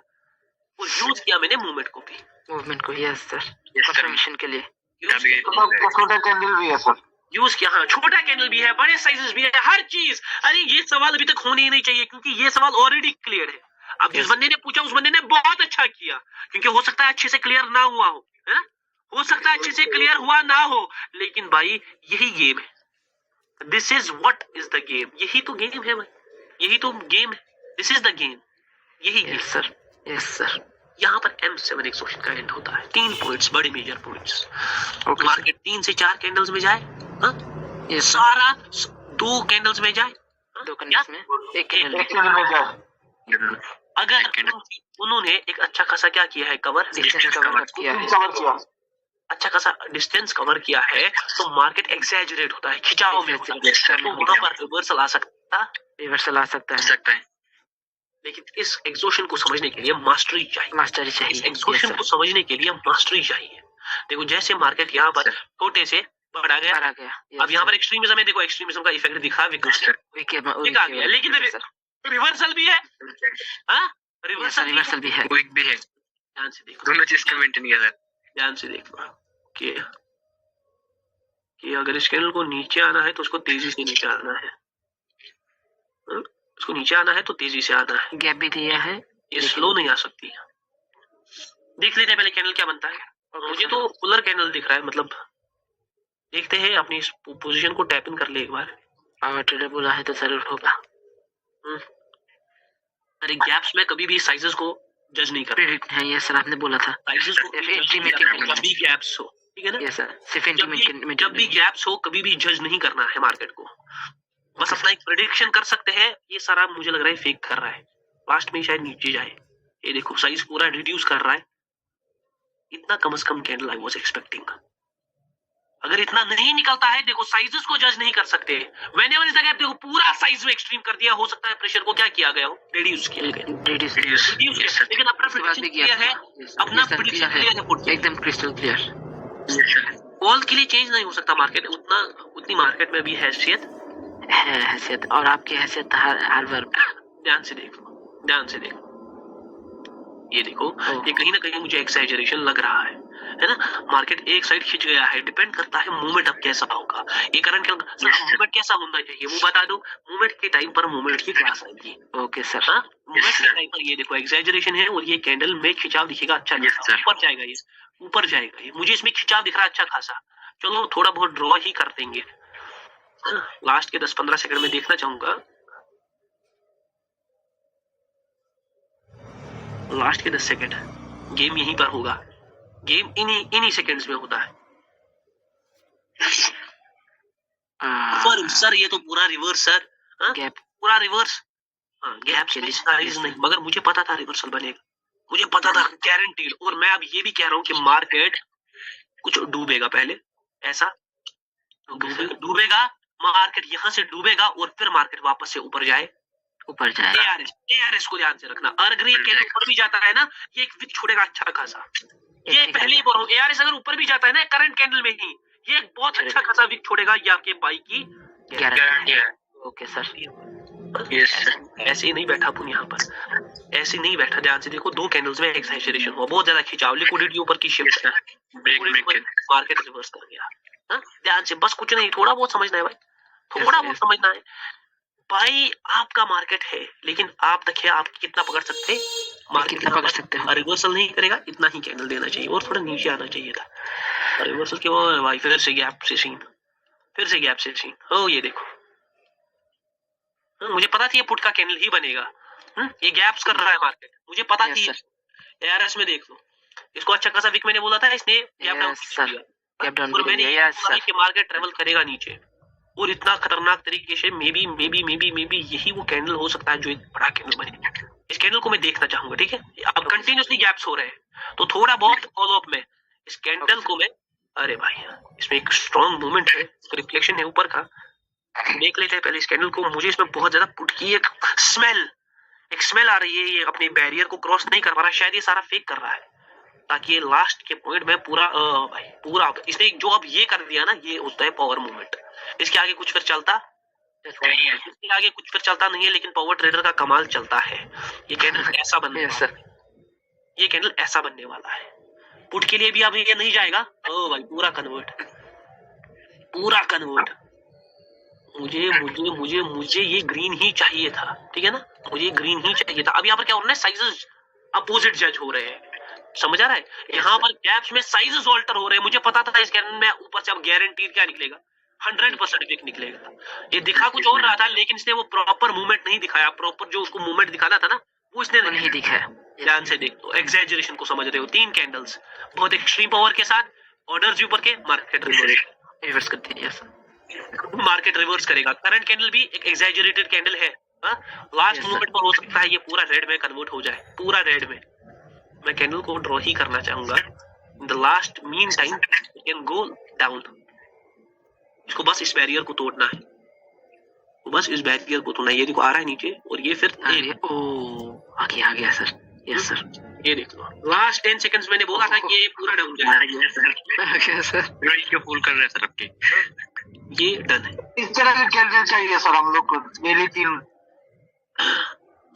और यूज किया मैंने मूवमेंट को भी, मूवमेंट को। Yes sir, Yes, sir. Confirmation के लिए। छोटा कैंडल भी है सर। यूज किया। हाँ छोटा कैंडल भी है, बड़े साइजेस भी है, हर चीज। अरे ये सवाल अभी तक होने ही नहीं चाहिए क्योंकि ये सवाल ऑलरेडी क्लियर है। अब जिस बंदे ने पूछा उस बंदे ने बहुत अच्छा किया, क्योंकि हो सकता है अच्छे से क्लियर ना हुआ हो, है ना, हो सकता है अच्छे से क्लियर हुआ ना हो, लेकिन भाई यही गेम है। This is what is the game. यही तो गेम है भाई, यही तो गेम है। दिस इज द गेम, यही game. Yes sir, yes sir. यहाँ पर M7 एक्सोशन का एंड होता है। 3 पॉइंट्स, बड़े मेजर पॉइंट्स। ओके मार्केट 3 से 4 कैंडल्स में जाए, हाँ? Yes sir. सारा 2 कैंडल्स में जाए, हाँ? 2 कैंडल्स में एक कैंडल एक कैंडल में जाए। अगर उन्होंने एक अच्छा खासा क्या किया है, कवर डिस्टेंस कवर किया है। कवर किया। अच्छा खासा डिस्टेंस कवर किया है तो मार्केट एक्सैजरेट होता है, खिंचाव में होता है, तो वहां पर रिवर्सल आ सकता है, रिवर्सल आ सकता है। लेकिन इस एक्सोशन को समझने के लिए मास्टरी चाहिए। मास्टरी इस चाहिए। एक्सोशन को समझने के लिए मास्टरी चाहिए। देखो जैसे मार्केट यहाँ पर छोटे से बड़ा गया, आ गया। अब यहाँ पर एक्सट्रीमिज्म है। देखो एक्सट्रीमिज्म का इफेक्ट दिखा, दिखा गया, लेकिन रिवर्सल भी है। हाँ रिवर्सल भी है। वीक भी है। ध्यान से देखो, दोनों चीज का मेंटेन किया सर। ध्यान से देखो कि अगर इस कैंडल को नीचे आना है तो उसको तेजी से नीचे आना है, हाँ? उसको नीचे आना है तो तेजी से आना है। गैप भी दिया है, ये स्लो नहीं आ सकती। देख लेते हैं पहले कैंडल क्या बनता है। मुझे तो पुलर कैंडल दिख रहा है, मतलब देखते हैं अपनी इस पोजीशन को टैप इन कर ले एक बार। पावर ट्रेडर बोला है तो जरूर होगा। अरे गैप्स में कभी भी साइजेस को जज नहीं करते। प्रेडिक्ट है, ये सर आपने बोला था। साइजेस को जब भी गैप्स हो, ठीक है ना, यस सर, सिर्फ जब भी गैप्स हो कभी भी जज नहीं करना है मार्केट को, बस अपना एक प्रेडिक्शन कर सकते हैं। ये सारा मुझे लग रहा है फेक कर रहा है, लास्ट में शायद नीचे जाए। ये देखो साइज पूरा रिड्यूस कर रहा है, इतना कम से कम कैंडल आई वाज एक्सपेक्टिंग। अगर इतना नहीं निकलता है, देखो साइजेस को जज नहीं कर सकते। व्हेनेवर इज द गैप, देखो पूरा साइज में एक्सट्रीम कर दिया। हो सकता है प्रेशर को क्या किया गया हो, रिड्यूस किया गया, रिड्यूस। लेकिन अपना प्रेडिक्शन क्लियर है, अपना प्रेडिक्शन क्लियर है, एकदम क्रिस्टल क्लियर। कॉल के लिए चेंज नहीं हो सकता मार्केट, उतनी मार्केट में भी हैसियत है, हैसियत, और आपकी हैसियत हर बार। ध्यान से देखो, ध्यान से देखो, ये देखो, ये कहीं ना कहीं मुझे एक्सैजरेशन लग रहा है ना। मार्केट एक साइड खिंच गया है, डिपेंड करता है मूवमेंट अब कैसा होगा। ये करंट मूवमेंट कैसा होना चाहिए वो बता दो। मूवमेंट के टाइम पर मूवमेंट की क्लास आएगी। Okay sir. हाँ मूवमेंट के टाइम पर ये देखो एक्सैजरेशन है और ये कैंडल में खिंचाव दिखेगा। अच्छा ऊपर जाएगा, ये ऊपर जाएगा, ये मुझे इसमें खिंचाव दिख रहा है अच्छा खासा। चलो थोड़ा बहुत ड्रॉ ही कर देंगे, लास्ट के 10-15 सेकंड में देखना चाहूंगा। लास्ट के 10 सेकंड गेम यहीं पर होगा। गेम इन्हीं सेकंड्स में होता है। सर ये तो पूरा रिवर्स सर, गैप पूरा रिवर्स। गैप से साइज नहीं, मगर मुझे पता था रिवर्सल बनेगा, मुझे पता था गारंटीड। और मैं अब ये भी कह रहा हूँ कि मार्केट कुछ डूबेगा पहले, ऐसा डूबेगा मार्केट, यहाँ से डूबेगा और फिर मार्केट वापस से ऊपर जाए, ऊपर जाए। ARS को ध्यान से रखना। अर्ग्रीन के ऊपर भी जाता है ना, ये एक विक छोड़ेगा अच्छा खासा। ये पहले ही बोल रहा हूँ, ARS अगर ऊपर भी जाता है ना करंट कैंडल में ही, ये एक बहुत अच्छा खासा विक छोड़ेगा। ये आपके बाई की गारंटी है। Okay sir. ऐसे ही नहीं बैठा अपन यहाँ पर, ऐसे नहीं बैठा। ध्यान से देखो, 2 कैंडल्स में एक्साइटेशन हुआ, बहुत ज्यादा खिंचाव, लिक्विडिटी ऊपर की शिफ्ट, मार्केट रिवर्स कर गया। ध्यान से, बस कुछ नहीं, थोड़ा बहुत समझना है भाई, थोड़ा बहुत समझना है भाई। आपका मार्केट है, लेकिन आप देखिए आप कितना पकड़ सकते हैं, मार्केट कितना पकड़ सकते हैं। रिवर्सल नहीं करेगा, इतना ही कैंडल देना चाहिए और थोड़ा नीचे आना चाहिए था। रिवर्सल के वो भाई फिर से गैप से सीन, फिर से गैप से सीन। ओ ये देखो मुझे पता थी ये पुट का कैंडल ही बनेगा। ये गैप्स कर रहा है मार्केट, मुझे पता Yes, थी। sir. एआरएस में देख लो, इसको अच्छा खासा विक मैंने बोला था, इसने gap down Yes, sir. Gap down और भी मैंने ले ये लिया, yes, बोला sir. कि मार्केट ट्रेवल करेगा नीचे और इतना खतरनाक तरीके से। मे बी यही वो कैंडल हो सकता है जो एक बड़ा कैंडल बने। इस कैंडल को मैं देखना चाहूंगा, ठीक है। अब कंटिन्यूसली गैप्स हो रहे हैं तो थोड़ा बहुत फॉलो अप में इस कैंडल को मैं, अरे भाई इसमें एक स्ट्रॉन्ग मूवमेंट है, रिफ्लेक्शन है ऊपर का, देख लेते हैं पहले इस कैंडल को। मुझे इसमें बहुत ज्यादा पुट की एक स्मेल आ रही है। ये अपने बैरियर को क्रॉस नहीं कर पा रहा, शायद ये सारा फेक कर रहा है ताकि ये लास्ट के पॉइंट में पूरा इसने जो अब ये कर दिया ना, ये होता है पावर मूवमेंट। इसके आगे कुछ फिर चलता नहीं है, इसके आगे कुछ फिर चलता नहीं है, लेकिन पावर ट्रेडर का कमाल चलता है। ये कैंडल ऐसा बनने Yes, sir. ये कैंडल ऐसा बनने वाला है। पुट के लिए भी अब ये नहीं जाएगा। ओ भाई पूरा कन्वर्ट। मुझे ये ग्रीन ही चाहिए था, ठीक है ना, मुझे ग्रीन ही चाहिए था। अब यहाँ पर क्या हो रहा है, साइजेस अपोजिट जज हो रहे हैं, समझ आ रहा है। यहाँ पर गैप्स में साइजेस ऑल्टर हो रहे हैं। मुझे पता था इस कैंडल में ऊपर से अब गारंटीड क्या निकलेगा, 100% विक निकलेगा। ये दिखा कुछ और रहा था, लेकिन इसने वो प्रॉपर मूवमेंट नहीं दिखाया। प्रॉपर जो उसको मूवमेंट दिखाना था ना, वो इसने वो नहीं दिखाया। ध्यान से देख लो, एग्जैजरेशन को समझ रहे हो। 3 कैंडल्स बहुत एक्सट्रीम पावर के साथ, ऑर्डर्स ऊपर के, मार्केट रिवर्स करते हैं। Yes, sir. मार्केट रिवर्स करेगा। करंट कैंडल भी एक एग्जैजरेटेड कैंडल है। लास्ट Yes, मूवमेंट पर हो सकता है ये पूरा रेड में कन्वर्ट हो जाए, पूरा रेड में। मैं कैंडल को ड्रॉ ही करना चाहूंगा। In the last mean time you can go down. इसको बस इस बैरियर को तोड़ना है, बस इस बैरियर को तोड़ना है। ये देखो आ रहा है नीचे, और ये फिर आ गया सर। यस सर, ये देख लो लास्ट 10 सेकंड्स मैंने बोला था कि ये पूरा डाउन जाएगा। सर को फुल कर रहे हैं सर आपके। ये डन है। इस तरह के कैंडल चाहिए सर हम लोग को डेली 3।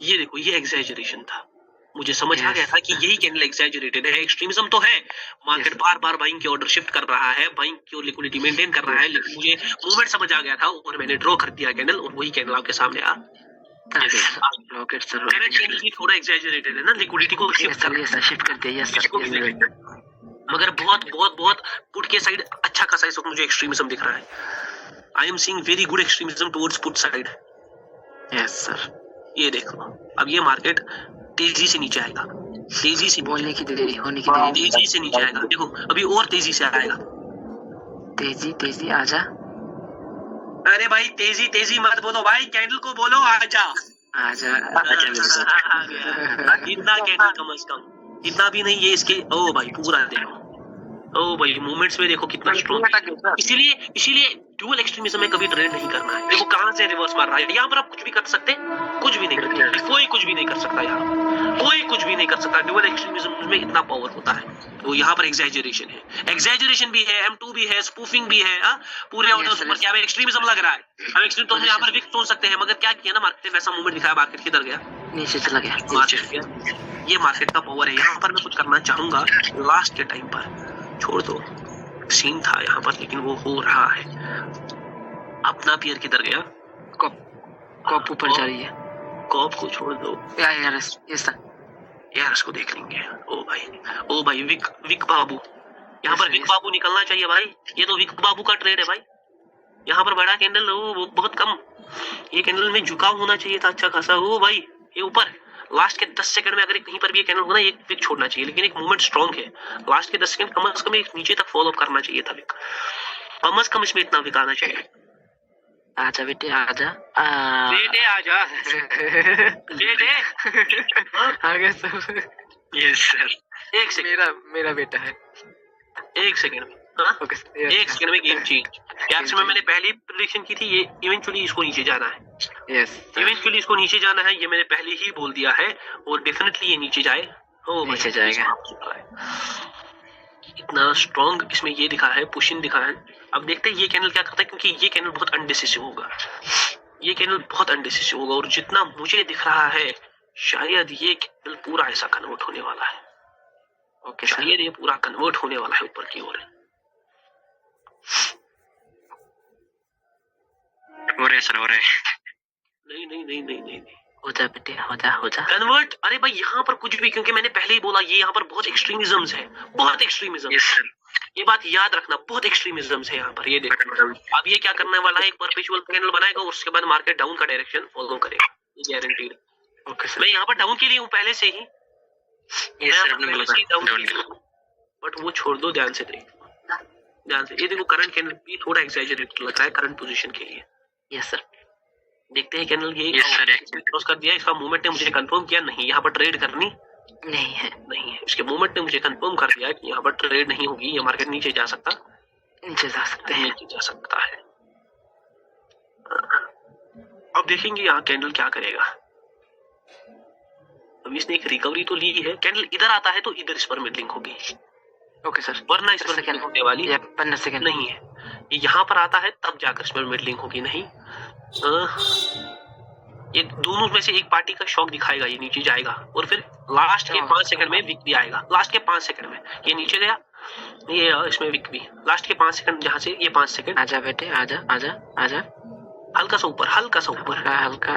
ये देखो ये एग्जैजरेशन था, मुझे समझ आ गया था कि यही कैंडल एग्जैजरेटेड है। एक्सट्रीमिज्म तो है, मार्केट बार बार बाइंग की ऑर्डर शिफ्ट कर रहा है, बाइंग की लिक्विडिटी मेंटेन कर रहा है, लेकिन मुझे मूवमेंट समझ आ गया था और मैंने ड्रॉ कर दिया कैंडल, और वही कैंडल आपके सामने आ रॉकेट सर। करंट कैंडल भी थोड़ा एग्जैजरेटेड है ना, लिक्विडिटी को शिफ्ट कर सर शिफ्ट कर दिया। यस सर, मगर बहुत पुट के साइड अच्छा खासा इस वक्त मुझे एक्सट्रीमिज्म दिख रहा है। I am seeing very good extremism towards put side. Yes sir, ये देखो अब ये मार्केट तेजी से नीचे आएगा, तेजी से बोलने की देरी होने की देरी, तेजी से नीचे आएगा। देखो अभी और तेजी से आएगा। तेजी आजा। अरे भाई तेजी मत बोलो भाई, कैंडल को बोलो आजा। आजा इतना कैंडल कम से कम, इतना भी नहीं ये इसके। ओ भाई पूरा देखो, ओ भाई मूवमेंट्स में देखो कितना स्ट्रॉन्ग। इसीलिए ड्यूअल एक्सट्रीमिज्म में कभी ट्रेड नहीं करना है। देखो कहां से रिवर्स मार रहा है। यहाँ पर आप कुछ भी कर सकते, कुछ भी नहीं कर सकते, कोई कुछ भी नहीं कर सकता। यहाँ कोई कुछ भी नहीं कर सकता। ड्यूअल एक्सट्रीमिज्म में इतना पावर होता है। तो यहाँ पर एग्जैजरेशन है, एग्जैजरेशन भी है, M2 भी है, स्पूफिंग भी है। पूरे ऑर्डर्स पर क्या एक्सट्रीमिज्म लग रहा है। अब एक्सट्रीम तो हम यहाँ पर विक सोच सकते हैं, मगर क्या किया ना मार्केट, वैसा मूवमेंट दिखाया, मार्केट किधर गया, नीचे चला गया। मार्केट। ये मार्केट का पावर है। यहाँ पर मैं कुछ करना चाहूंगा लास्ट के टाइम पर। छोड़ दो, सीन था यहाँ पर, लेकिन वो हो रहा है। अपना पियर किधर गया, कॉप ऊपर जा रही है। कॉप को छोड़ दो यार, यस सर, यार इसको देख लेंगे। ओ भाई विक बाबू, यहाँ पर विक बाबू निकलना चाहिए भाई। ये तो विक बाबू का ट्रेड है भाई। यहाँ पर बड़ा कैंडल वो बहुत कम, ये कैंडल में झुकाव होना चाहिए था अच्छा खासा। ओ भाई ये ऊपर लास्ट के 10 सेकंड में अगर कहीं पर भी ये कैंडल होना, एक विक छोड़ना चाहिए, लेकिन एक मूवमेंट स्ट्रॉन्ग है। लास्ट के 10 सेकंड कम से कम एक नीचे तक फॉलो अप करना चाहिए था विक, कम से कम इसमें इतना विक आना चाहिए। आजा बेटे आजा, बेटे आजा बेटे। आ गया सर। यस सर, एक सेकंड, मेरा बेटा है। एक सेकंड में, हाँ? ओके, एक सेकंड में गेम चेंज। कैप्स में मैंने पहले प्रेडिक्शन की थी, ये इवेंचुअली इसको नीचे जाना है। यस, इवेंचुअली इसको नीचे जाना है, ये मैंने पहले ही बोल दिया है, और डेफिनेटली ये नीचे जाए। ओ नीचे जाएगा। इतना स्ट्रॉन्ग इसमें ये दिखा है, पुशिंग दिखा है। अब देखते हैं ये कैंडल क्या करता है, क्योंकि ये कैंडल बहुत अनडिसिसिव होगा। ये कैंडल बहुत अनडिसिसिव होगा, और जितना मुझे दिख रहा है शायद ये कैंडल पूरा ऐसा कन्वर्ट होने वाला है। ओके, शायद ये पूरा कन्वर्ट होने वाला है ऊपर की ओर। हो रहे सर, हो रहे। नहीं हो जा बेटे, हो जा कन्वर्ट। अरे भाई यहाँ पर कुछ भी, क्योंकि मैंने पहले ही बोला ये यहाँ पर बहुत एक्सट्रीमिज्म्स है, बहुत एक्सट्रीमिज्म। यस सर, ये बात याद रखना, बहुत एक्सट्रीमिज्म है यहाँ पर। ये देखो अब ये क्या करने वाला है, एक परपेचुअल कैंडल बनाएगा और उसके बाद मार्केट डाउन का डायरेक्शन फॉलो करेगा, ये गारंटीड। Okay sir. मैं यहाँ पर डाउन के लिए हूँ पहले से ही, बट वो छोड़ दो, ध्यान से देखो, ध्यान से। ये देखो करंट कैंडल भी थोड़ा एक्सैजरेटेड लग रहा है करंट पोजीशन के लिए। Yes sir. देखते हैं कैंडल ये Yes, sir. क्रॉस कर दिया, इसका मूवमेंट ने मुझे कंफर्म किया नहीं यहाँ पर ट्रेड करनी नहीं है, नहीं है। इसके मूवमेंट ने मुझे कंफर्म कर दिया कि यहाँ पर ट्रेड नहीं होगी, ये मार्केट नीचे जा सकता, नीचे जा सकते हैं। नीचे जा सकता है। अब देखेंगे यहाँ कैंडल क्या करेगा। अब इसने एक रिकवरी तो ली है, कैंडल इधर आता है तो इधर इस पर मिडलिंग होगी, ओके सर। वरना इस पर मिडलिंग होने वाली ये 15 सेकंड नहीं है। ये यहाँ पर आता है तब जाकर इस पर मिडलिंग होगी नहीं। ये दोनों में से एक पार्टी का शॉक दिखाएगा, ये नीचे जाएगा और फिर लास्ट के 5 सेकंड में विक भी आएगा। लास्ट के 5 सेकंड में ये नीचे गया, ये इसमें विक भी लास्ट के 5 सेकंड, जहाँ से ये 5 सेकंड। आजा बेटे, आजा आजा आजा। हल्का सा ऊपर, हल्का सा ऊपर, हल्का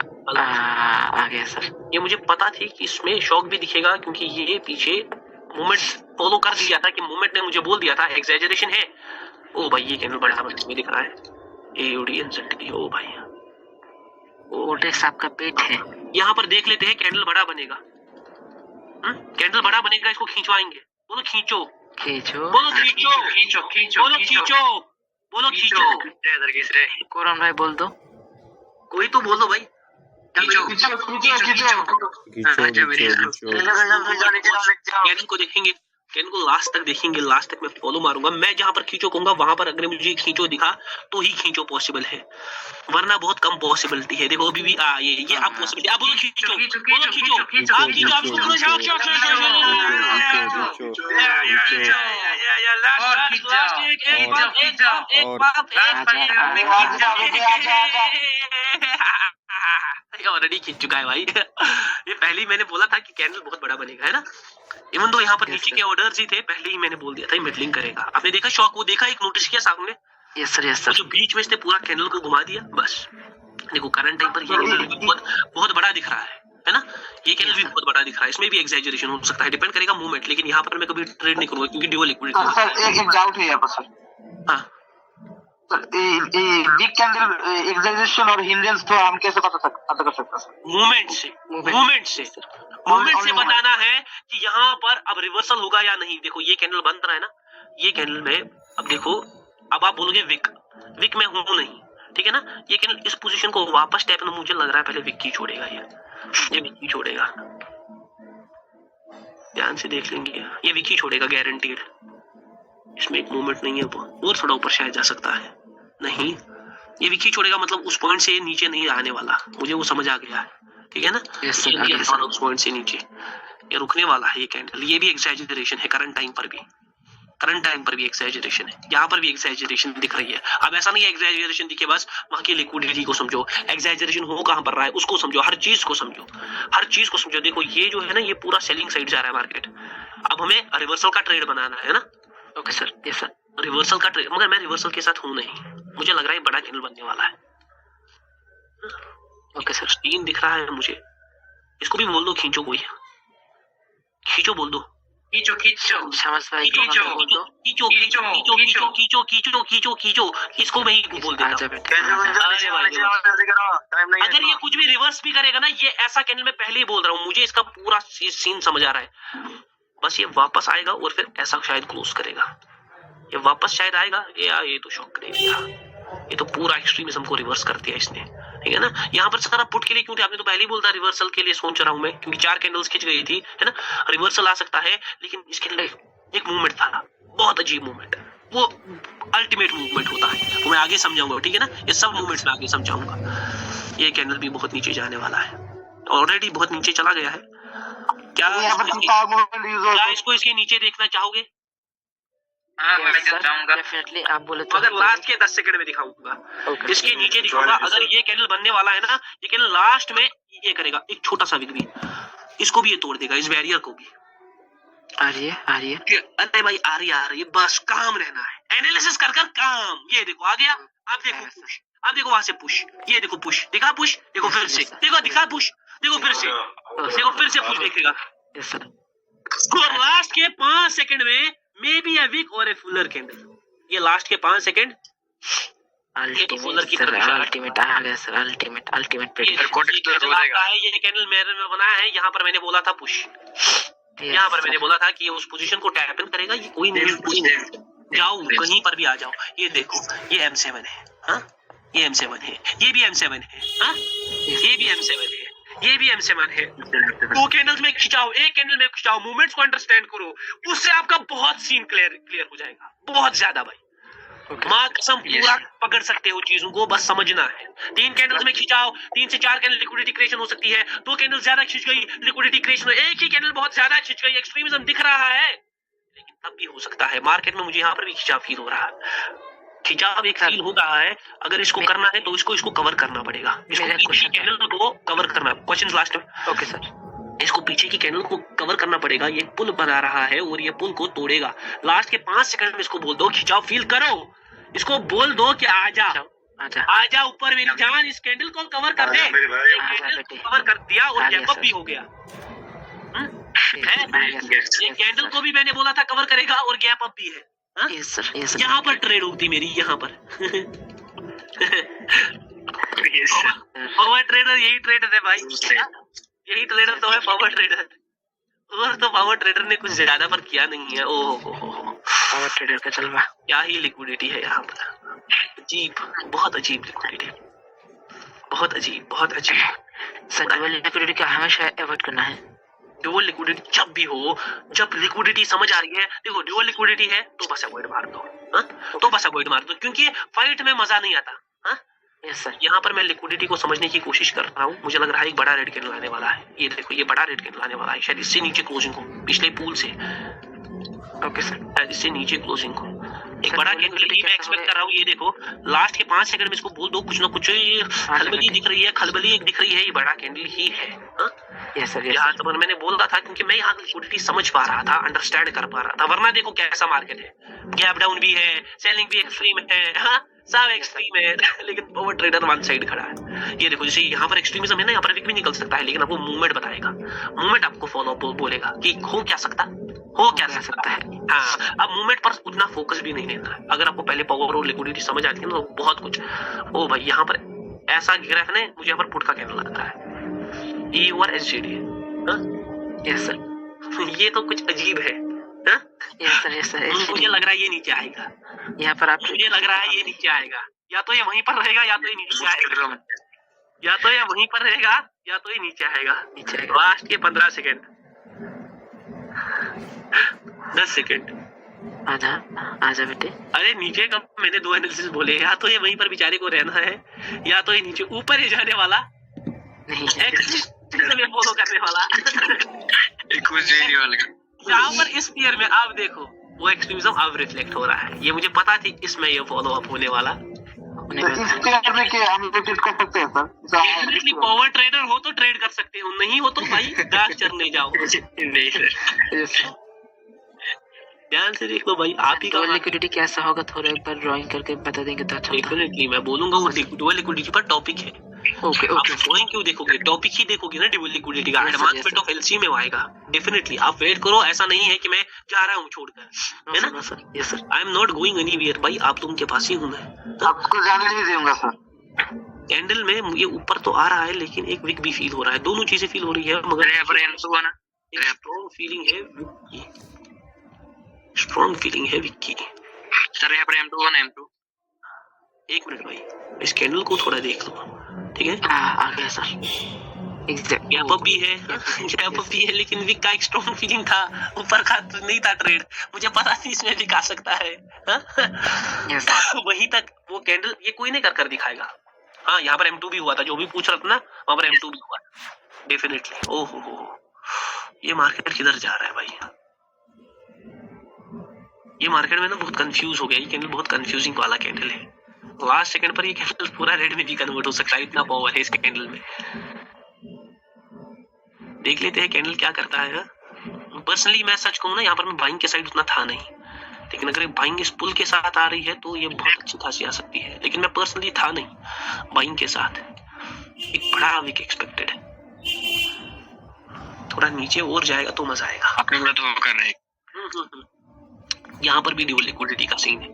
आ गया सर। ये मुझे पता थी कि इसमें शॉक भी दिखेगा, क्योंकि ये पीछे मूवमेंट फॉलो कर दिया था कि मूवमेंट ने मुझे बोल दिया था एक्सैजरेशन है। ओ भाई ये कैंडल बड़ा में दिख रहा है, AUD ओ भाई वोटेक्स आपका पेट है। यहाँ पर देख लेते हैं, कैंडल बड़ा बनेगा, कैंडल बड़ा बनेगा, इसको खींचवाएंगे। बोलो खींचो, खींचो, बोलो खींचो, खींचो खींचो बोलो खींचो, बोलो खींचो। इधर खींच रहे हैं। कोरन भाई बोल दो, कोई तो बोल दो भाई। खींचो खींचो खींचो आजा मेरे कैंडल को देखेंगे, कैंडल को लास्ट तक देखेंगे, लास्ट तक मैं फॉलो मारूंगा। मैं जहां पर खींचो कहूंगा वहां पर अगर मुझे खींचो दिखा तो ही खींचो पॉसिबल है, वरना बहुत कम पॉसिबिलिटी है। देखो अभी भी ये अब पॉसिबिलिटी। आप बोलो खींचो, बोलो खींचो, आप खींचो, आप ऑलरेडी खींच चुका है भाई। ये पहले ही मैंने बोला था कि कैंडल बहुत बड़ा बनेगा, है ना। इवन तो यहाँ पर नीचे के ऑर्डर्स ही थे, पहले ही मैंने बोल दिया था मिडलिंग करेगा। आपने देखा शॉक, वो देखा, एक नोटिस किया सामने, यस सर यस वो सर। जो बीच में से पूरा कैंडल को घुमा दिया बस। देखो करंट टाइम पर ये कैंडल बहुत बड़ा दिख रहा है ना। ये कैंडल भी बहुत बड़ा दिख रहा है, इसमें भी एक्सैजरेशन हो सकता है, डिपेंड करेगा मूवमेंट। लेकिन यहाँ पर मैं कभी ट्रेड नहीं करूंगा क्योंकि ड्यूअल लिक्विडिटी। सर एक डाउट है यहाँ पर सर। हाँ सर बिग कैंडल एक्सैजरेशन और हिंड्रेंस तो हम कैसे पता कर सकते हैं? मूवमेंट से बताना है कि यहाँ पर अब रिवर्सल होगा या नहीं। देखो ये कैंडल बन रहा है ना, ये कैंडल में अब देखो, अब आप बोलोगे विक में हूं नहीं, ठीक है ना। ये कैंडल इस पोजीशन को वापस टैप करना, मुझे लग रहा है पहले विक ही छोड़ेगा, ये विक ही छोड़ेगा। ध्यान से देख लेंगे, ये विक ही छोड़ेगा गारंटीड। इसमें एक मूवमेंट नहीं है, और थोड़ा ऊपर शायद जा सकता है, नहीं ये विक ही छोड़ेगा। मतलब उस पॉइंट से नीचे नहीं आने वाला, मुझे वो समझ आ गया है, ठीक है ना। उस पॉइंट से नीचे ये रुकने वाला है ये कैंडल। ये भी एक्सैजरेशन है, करंट टाइम पर भी एक्सैजरेशन है, यहाँ पर भी एक्सैजरेशन दिख रही है। अब ऐसा नहीं है एक्सैजरेशन दिखे बस वहां की लिक्विडिटी को समझो, एक्सैजरेशन हो कहां पर रहा है उसको समझो, हर चीज को समझो, देखो ये जो है ना, ये पूरा सेलिंग साइड जा रहा है मार्केट। अब हमें रिवर्सल का ट्रेड बनाना है ना। Okay sir, yes sir. Reversal का ट्रेड, मगर मैं रिवर्सल के साथ हूं नहीं, मुझे लग रहा है बड़ा कैंडल बनने वाला है। ओके सर, 3 दिख रहा है मुझे। इसको भी बोल दो खींचो, कोई खींचो बोल दो, शाबाश भाई, खींचो। इसको मैं ही बोल देता हूं। अगर ये कुछ भी रिवर्स भी करेगा ना, ये ऐसा कैंडल मैं पहले ही बोल रहा हूँ, मुझे इसका पूरा सीन समझ आ रहा है। बस ये वापस आएगा और फिर ऐसा शायद क्लोज करेगा, ये वापस शायद आएगा, ये तो शॉक करेगा। ये तो पूरा एक्सट्रीमिज्म को रिवर्स कर दिया इसने, ठीक है ना। यहाँ पर सारा पुट के लिए क्यों थे, आपने तो पहले ही बोल था रिवर्सल के लिए सोच रहा हूं मैं, क्योंकि 4 कैंडल्स खिंच गई थी, है ना। रिवर्सल आ सकता है, लेकिन इसके लिए एक मूवमेंट था, बहुत अजीब मूवमेंट, वो अल्टीमेट मूवमेंट होता है, वो मैं आगे समझाऊंगा, ठीक है ना। ये सब मूवमेंट्स मैं आगे समझाऊंगा। ये कैंडल भी बहुत नीचे जाने वाला है, ऑलरेडी बहुत नीचे चला गया है। क्या इसको इसके नीचे देखना चाहोगे? डेफिनेटली आप बोले तो। अगर लास्ट के 10 सेकंड में दिखाऊंगा, इसके नीचे दिखाऊंगा। अगर ये कैंडल बनने वाला है ना, ये कैंडल लास्ट में ये करेगा एक छोटा सा विक भी, इसको भी ये तोड़ देगा, इस बैरियर को भी। आ रही है। अरे भाई आ रही है, बस काम रहना है, एनालिसिस कर काम। ये देखो आ गया, अब देखो पुश, अब देखो वहां से पुश, ये देखो पुश दिखा, पुश देखो फिर से, देखो दिखा पुश, देखो फिर से, देखो फिर से पुश देखेगा। और लास्ट के 5 सेकंड में मे बी अ वीक और ए फुलर कैंडल। ये लास्ट के 5 सेकंड फुलर की तरफ इशारा अल्टीमेट आ गया सर, अल्टीमेट ये प्रेडिक्शन। ये कैंडल मेरे में बनाया है। यहाँ पर मैंने बोला था पुश, यहाँ पर मैंने बोला था कि उस पोजीशन को टैप इन करेगा। ये कोई नहीं, जाओ कहीं पर भी आ जाओ। ये देखो ये M7 है, हाँ ये M7 है, ये भी M7 है, हाँ ये भी M7 है, ये भी M7 है। 2 कैंडल्स में खिंचाओ, एक कैंडल में खिंचाओ, मूवमेंट्स को अंडरस्टैंड करो, उससे आपका बहुत सीन क्लियर हो जाएगा, बहुत ज्यादा भाई। माँ कसम पूरा पकड़ सकते हो चीजों को, बस समझना है। 3 कैंडल्स में खिंचाओ, 3 से 4 कैंडल लिक्विडिटी क्रिएशन हो सकती है। 2 कैंडल ज्यादा खिंच गई, लिक्विडिटी क्रिएशन। एक ही कैंडल बहुत ज्यादा खिंच गई, एक्सट्रीमिज्म दिख रहा है, लेकिन तब भी हो सकता है। मार्केट में मुझे यहाँ पर भी खिंचाव फील हो रहा है, खिंचाव एक फील हो रहा है। अगर इसको करना है तो इसको क्वर करना पड़ेगा, इसको कैंडल को कवर करना। क्वेश्चन लास्ट में, ओके सर। इसको पीछे की कैंडल को कवर करना पड़ेगा। ये पुल बना रहा है और ये पुल को तोड़ेगा। लास्ट के 5 सेकंड में इसको बोल दो खिंचाव फील करो, इसको बोल दो कि आजा ऊपर मेरी जान, इस कैंडल को कवर कर दे। कवर कर दिया और गैप अप भी हो गया। ये कैंडल को भी मैंने बोला था कवर करेगा और गैप अप भी है। Yes sir. यहाँ पर ट्रेड होती मेरी, यहाँ पर पावर ट्रेडर यही ट्रेडर है भाई, यही ट्रेडर तो है पावर ट्रेडर। और तो पावर ट्रेडर ने कुछ ज्यादा पर किया नहीं है। ओहो पावर ट्रेडर का चलवा, क्या ही लिक्विडिटी है यहाँ पर, अजीब, बहुत अजीब लिक्विडिटी, बहुत अजीब, बहुत अजीब। सर डबल लिक्विडिटी का हमेशा अवॉइड करना है। ड्यूअल लिक्विडिटी जब भी हो, जब लिक्विडिटी समझ आ रही है, देखो ड्यूअल लिक्विडिटी है तो बस अवॉइड मार दो, तो बस अवॉइड मार दो, क्योंकि फाइट में मजा नहीं आता। Yes sir. यहाँ पर मैं लिक्विडिटी को समझने की कोशिश कर रहा हूँ। मुझे लग रहा है एक बड़ा रेड कैंडल आने वाला है। ये देखो ये बड़ा रेड कैंडल आने वाला है, शायद इससे नीचे क्लोजिंग को, पिछले पूल से। Okay sir. शायद इससे नीचे क्लोजिंग को एक बड़ा कैंडल ही मैं एक्सपेक्ट कर रहा हूँ। ये देखो लास्ट के 5 सेकंड में इसको बोल दो कुछ ना कुछ। ये खलबली दिख रही है, खलबली एक दिख रही है, ये बड़ा कैंडल ही है। Yes sir. यहाँ तो मैंने बोला था, क्योंकि मैं यहाँ लिक्विडिटी समझ पा रहा था, अंडरस्टैंड कर पा रहा था। वरना देखो कैसा मार्केट है, गैप डाउन भी है, सेलिंग भी एक्सट्रीम है, हाँ सब एक्सट्रीम है, लेकिन पावर ट्रेडर वन साइड खड़ा है। ये देखो जैसे यहाँ पर एक्सट्रीमिज्म है ना, यहाँ पर विक भी निकल सकता है, लेकिन आपको मूवमेंट बताएगा, मूवमेंट आपको फॉलो बोलेगा कि हो क्या सकता है। हाँ, अब मूवमेंट पर उतना फोकस भी नहीं देना है। अगर आपको पहले पावर और लिक्विडिटी समझ आती है ना, तो बहुत कुछ। ओ भाई यहाँ पर ऐसा ग्राफ है, मुझे यहाँ पर पुट का कैंडल लग रहा है, ई और SGD। Yes sir. ये तो कुछ अजीब है। Yes sir. मुझे लग रहा है ये नीचे आएगा। यहाँ पर आप, मुझे लग रहा है ये नीचे आएगा, या तो ये वहीं पर रहेगा या तो ये नीचे आएगा, या तो ये वहीं पर रहेगा या तो ये नीचे आएगा। लास्ट के 15 सेकंड, 10 सेकंड। आजा बेटे। अरे नीचे का मैंने 2 एनालिसिस बोले, या तो ये वहीं पर बेचारे को रहना है, या तो ये नीचे ऊपर ही जाने वाला नहीं, फॉलो करने वाला। यहाँ पर इस ईयर में आप देखो वो एक्सट्रीमिज्म अब रिफ्लेक्ट हो रहा है। ये मुझे पता थी इसमें ये फॉलो अप होने वाला। हम ट्रेड कर सकते हैं सर। डेफिनेटली पावर ट्रेडर हो तो ट्रेड कर सकते हो, नहीं हो तो भाई दाग चरने जाओ। नहीं सर, ध्यान से देख लो भाई, आप ही का लिक्विडिटी कैसा होगा थोड़ा एक बार ड्राइंग करके बता देंगे तो अच्छा। डेफिनेटली मैं बोलूंगा, वो डुअल लिक्विडिटी पर टॉपिक है। ओके आप ड्राइंग क्यों देखोगे, टॉपिक ही देखोगे ना डुअल लिक्विडिटी का। एडवांसमेंट ऑफ एलसी में आएगा। डेफिनेटली आप वेट करो, ऐसा नहीं है कि मैं जा रहा हूँ छोड़कर, है ना sir. Yes sir. I am not going anywhere भाई, आप लोगों के पास ही हूँ मैं, आपको जाने नहीं दूंगा सर। कैंडल में ये ऊपर तो आ रहा है, लेकिन एक विक भी फील हो रहा है, दोनों चीजें फील हो रही है, मगर स्ट्रॉन्ग फीलिंग है, स्ट्रॉन्ग फीलिंग है विक की। सर यहाँ पर M2 1 M2। एक मिनट भाई, इस कैंडल को थोड़ा देख लो, ठीक है। आ गया सर, एग्जैक्ट गैप अप भी है, गैप अप भी है, लेकिन विक का एक स्ट्रॉन्ग फीलिंग था, ऊपर का तो नहीं था ट्रेड, मुझे पता थी इसमें विक आ सकता है। यस वहीं तक वो कैंडल ये कोई नहीं कर दिखाएगा। हाँ यहाँ पर M2 भी हुआ था, जो भी पूछ रहा था ना वहां पर M2 भी हुआ डेफिनेटली। ओहो ये मार्केट किधर जा रहा है भाई, ये मार्केट में ना बहुत कंफ्यूज हो गया। ये कैंडल बहुत कंफ्यूजिंग वाला कैंडल है। लास्ट सेकंड पर ये कैंडल पूरा रेड में भी कन्वर्ट हो सकता है, इतना पावर है इसके कैंडल में। देख लेते हैं कैंडल क्या करता है। पर्सनली मैं सच कहूँ ना, यहाँ पर मैं बाइंग के साइड उतना था नहीं, लेकिन अगर बाइंग इस पुल के साथ आ रही है तो ये बहुत अच्छी खासी आ सकती है, लेकिन मैं पर्सनली था नहीं बाइंग के साथ। एक बड़ा विक एक्सपेक्टेड है, थोड़ा नीचे और जाएगा तो मजा आएगा। अपने तो कर रहे यहाँ पर भी ड्यूअल लिक्विडिटी का सीन है।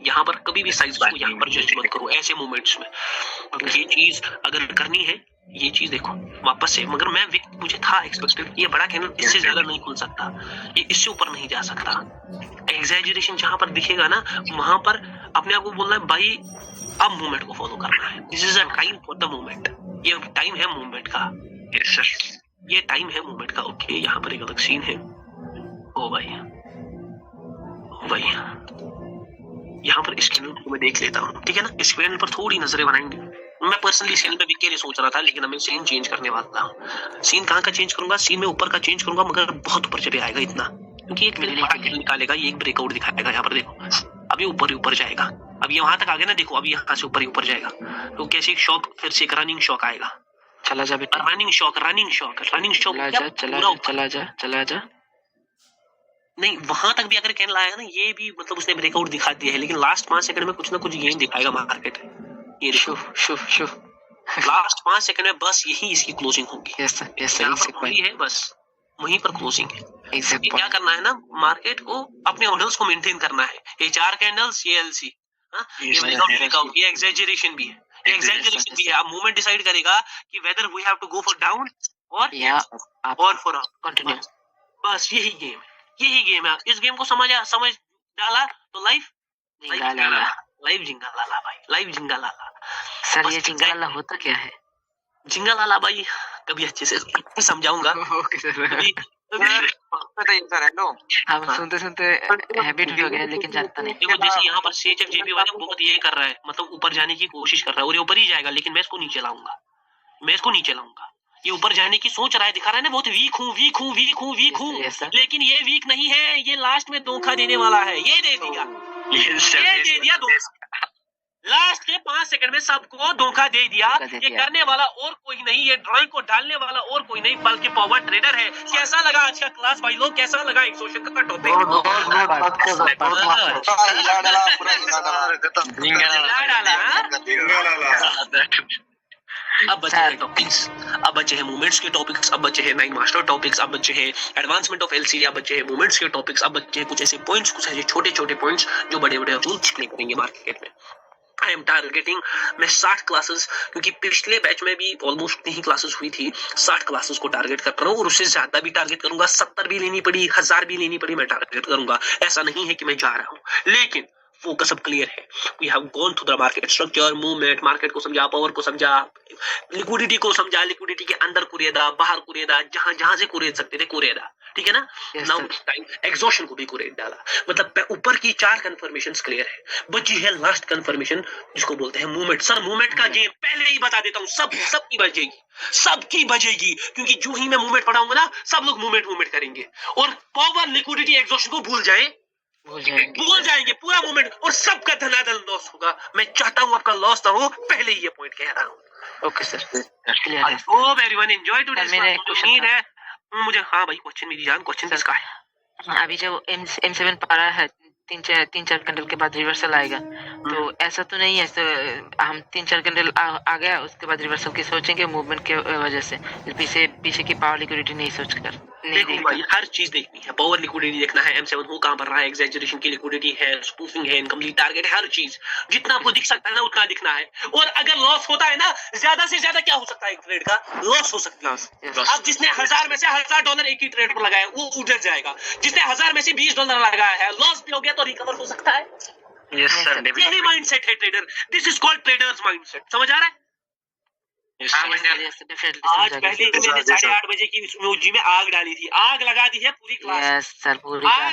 यहाँ पर कभी भी साइज को यहाँ पर जज मत करो ऐसे मोमेंट्स में। ये चीज अगर करनी है, ये चीज देखो वापस से, मगर मैं मुझे था एक्सपेक्टेड ये बड़ा कैंडल इससे ज्यादा नहीं खुल सकता, ये इससे ऊपर नहीं जा सकता। एग्जैजरेशन जहां पर दिखेगा ना वहां पर अपने आप को बोलना है भाई अब मूवमेंट को फॉलो करना है, this is a time for the movement, ये टाइम है मूवमेंट का, ये टाइम है मूवमेंट का। ओके यहाँ पर एक अलग सीन है। ओ भाई यहाँ पर इस कैंडल को मैं देख लेता हूँ, ठीक है ना, इस कैंडल पर थोड़ी नजरें बनाएंगे। मैं पर्सनली सीन पे बिक के सोच रहा था, लेकिन अब मैं सीन चेंज करने वाला हूँ। सीन कहाँ का चेंज करूंगा? सीन में ऊपर का चेंज करूंगा, मगर बहुत ऊपर चले आएगा इतना, क्योंकि एक निकालेगा, ये एक ब्रेकआउट दिखाएगा। यहाँ पर देखो अभी ऊपर ही ऊपर जाएगा, अब ये वहां तक आ गया ना, देखो अभी यहाँ से ऊपर ही ऊपर जाएगा, तो कैसे एक शॉक, फिर से एक रनिंग शॉक आएगा। चला जा बेटा, रनिंग शॉक चला जा नहीं, वहां तक भी अगर कैंडल आया ना, ये भी मतलब उसने ब्रेकआउट दिखा दिया है, लेकिन लास्ट 5 सेकंड में कुछ ना कुछ गेन दिखाएगा मार्केट। ये देखो लास्ट 5 सेकंड में बस यही इसकी क्लोजिंग होगी। है बस वहीं पर क्लोजिंग है। क्या करना है ना, मार्केट को अपने ऑर्डर्स को मेंटेन करना है। ये 4 कैंडल्स, ये एलसी, ये एग्जैजरेशन भी है, ये एग्जैजरेशन भी है। अब मूवमेंट डिसाइड करेगा कि whether we have to go for down और फॉर अप, कंटिन्यू। बस यही गेम है, यही गेम है। इस गेम को समझ डाला तो लाइफ जिंगा लाला भाई, लाइव जिंगा लाला। सर ये जिंगा लाला होता क्या है? जिंगा लाला भाई कभी अच्छे से समझाऊंगा। हम सुनते हैबिट हो गया, लेकिन जानता नहीं। देखो जैसे यहाँ पर CHF-JP वाला बहुत ये कर रहा है, मतलब ऊपर जाने की कोशिश कर रहा है, और ये ऊपर ही जाएगा, लेकिन मैं इसको नीचे लाऊंगा, ये ऊपर जाने की सोच रहा है, दिखा रहा है ना बहुत वीक हूँ, लेकिन ये वीक नहीं है, ये लास्ट में धोखा देने वाला है। ये दे दिया धोखा, लास्ट के 5 सेकंड में सबको धोखा दे दिया। ये करने वाला और कोई नहीं, ये ड्राइंग को डालने वाला और कोई नहीं बल्कि पावर ट्रेडर है। कैसा लगा आज का क्लास भाई लोग? कैसा लगा एक्सोशन का टॉपिक? अब बचे हैं टॉपिक्स, अब बचे हैं मूवमेंट्स के टॉपिक्स, अब बचे हैं 9 मास्टर टॉपिक्स, अब बचे हैं एडवांसमेंट ऑफ एलसी, अब बचे हैं मूवमेंट्स के टॉपिक्स, अब बचे हैं कुछ ऐसे पॉइंट्स, कुछ ऐसे छोटे पॉइंट्स जो बड़े रूल्स प्ले करेंगे मार्केट में। आई एम टारगेटिंग, मैं 60 क्लासेस, क्योंकि पिछले बैच में भी ऑलमोस्ट इतनी ही क्लासेस हुई थी, 60 क्लासेस को टारगेट कर रहा हूँ, और उससे ज्यादा भी टारगेट करूंगा। 70 भी लेनी पड़ी, 1000 भी लेनी पड़ी, मैं टारगेट करूंगा। ऐसा नहीं है कि मैं जा रहा हूँ, लेकिन फोकस अब क्लियर है। We have gone through the market structure, movement, market को समझा, पावर को समझा, लिक्विडिटी को समझा, लिक्विडिटी के अंदर कुरेदा, बाहर कुरेदा, जहां से कुरेद सकते थे कुरेदा, ठीक है ना। नाउ टाइम एग्जॉशन को भी कुरेद डाला, मतलब ऊपर की 4 कंफर्मेशंस क्लियर है, बची है लास्ट कंफर्मेशन जिसको बोलते हैं मूवमेंट। सर मूवमेंट का गेम पहले ही बता देता हूँ, सबकी बजेगी, क्योंकि जो ही मैं मूवमेंट पढ़ाऊंगा ना, सब लोग मूवमेंट करेंगे, और पावर, लिक्विडिटी, एग्जॉशन को भूल जाएंगे पूरा मूवमेंट, और सबका धनाधन लॉस होगा। मैं चाहता हूँ आपका लॉस ना हो, पहले ही ये पॉइंट कह रहा हूँ। Okay sir, I hope everyone enjoy today's question है मुझे। हाँ भाई क्वेश्चन मेरी जान, क्वेश्चन किसका है? अभी जब M7 पारा है, 3-4 कैंडल के बाद रिवर्सल आएगा, तो ऐसा तो नहीं है तो हम 3-4 कैंडल आ गया, उसके बाद रिवर्सल की सोचेंगे मूवमेंट के वजह से, पीछे की पावर लिक्विडिटी नहीं सोचकर। देखो भाई हर चीज देखनी है, पावर लिक्विडिटी देखना है, M7 हो कहां पर रहा है, एग्जैजरेशन की लिक्विडिटी है, स्पूफिंग है, इनकम्प्लीट टारगेट है, हर चीज जितना आपको दिख सकता है ना उतना दिखना है। और अगर लॉस होता है ना, ज्यादा से ज्यादा क्या हो सकता है, एक ट्रेड का लॉस हो सकता है। अब जिसने 1000 में से $1000 एक ही ट्रेड पर लगाया वो उधर जाएगा, जिसने 1000 में से $20 लगाया है, लॉस भी हो गया तो रिकवर हो सकता है। यस सर, यही माइंडसेट है trader, this is called traders mindset. समझ आ रहा है? आज पहले ही मैंने 8:30 बजे की जी में आग डाली थी, आग लगा दी है पूरी क्लास, आग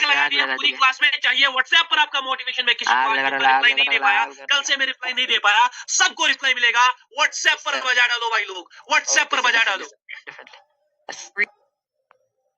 लगा दी है पूरी क्लास में। चाहिए व्हाट्सएप पर आपका मोटिवेशन, मैं किसी को रिप्लाई नहीं दे पाया, कल से मैं रिप्लाई नहीं दे पाया, सबको रिप्लाई मिलेगा। व्हाट्सएप पर बजा डालो भाई लोग, व्हाट्सएप पर बजा डालो।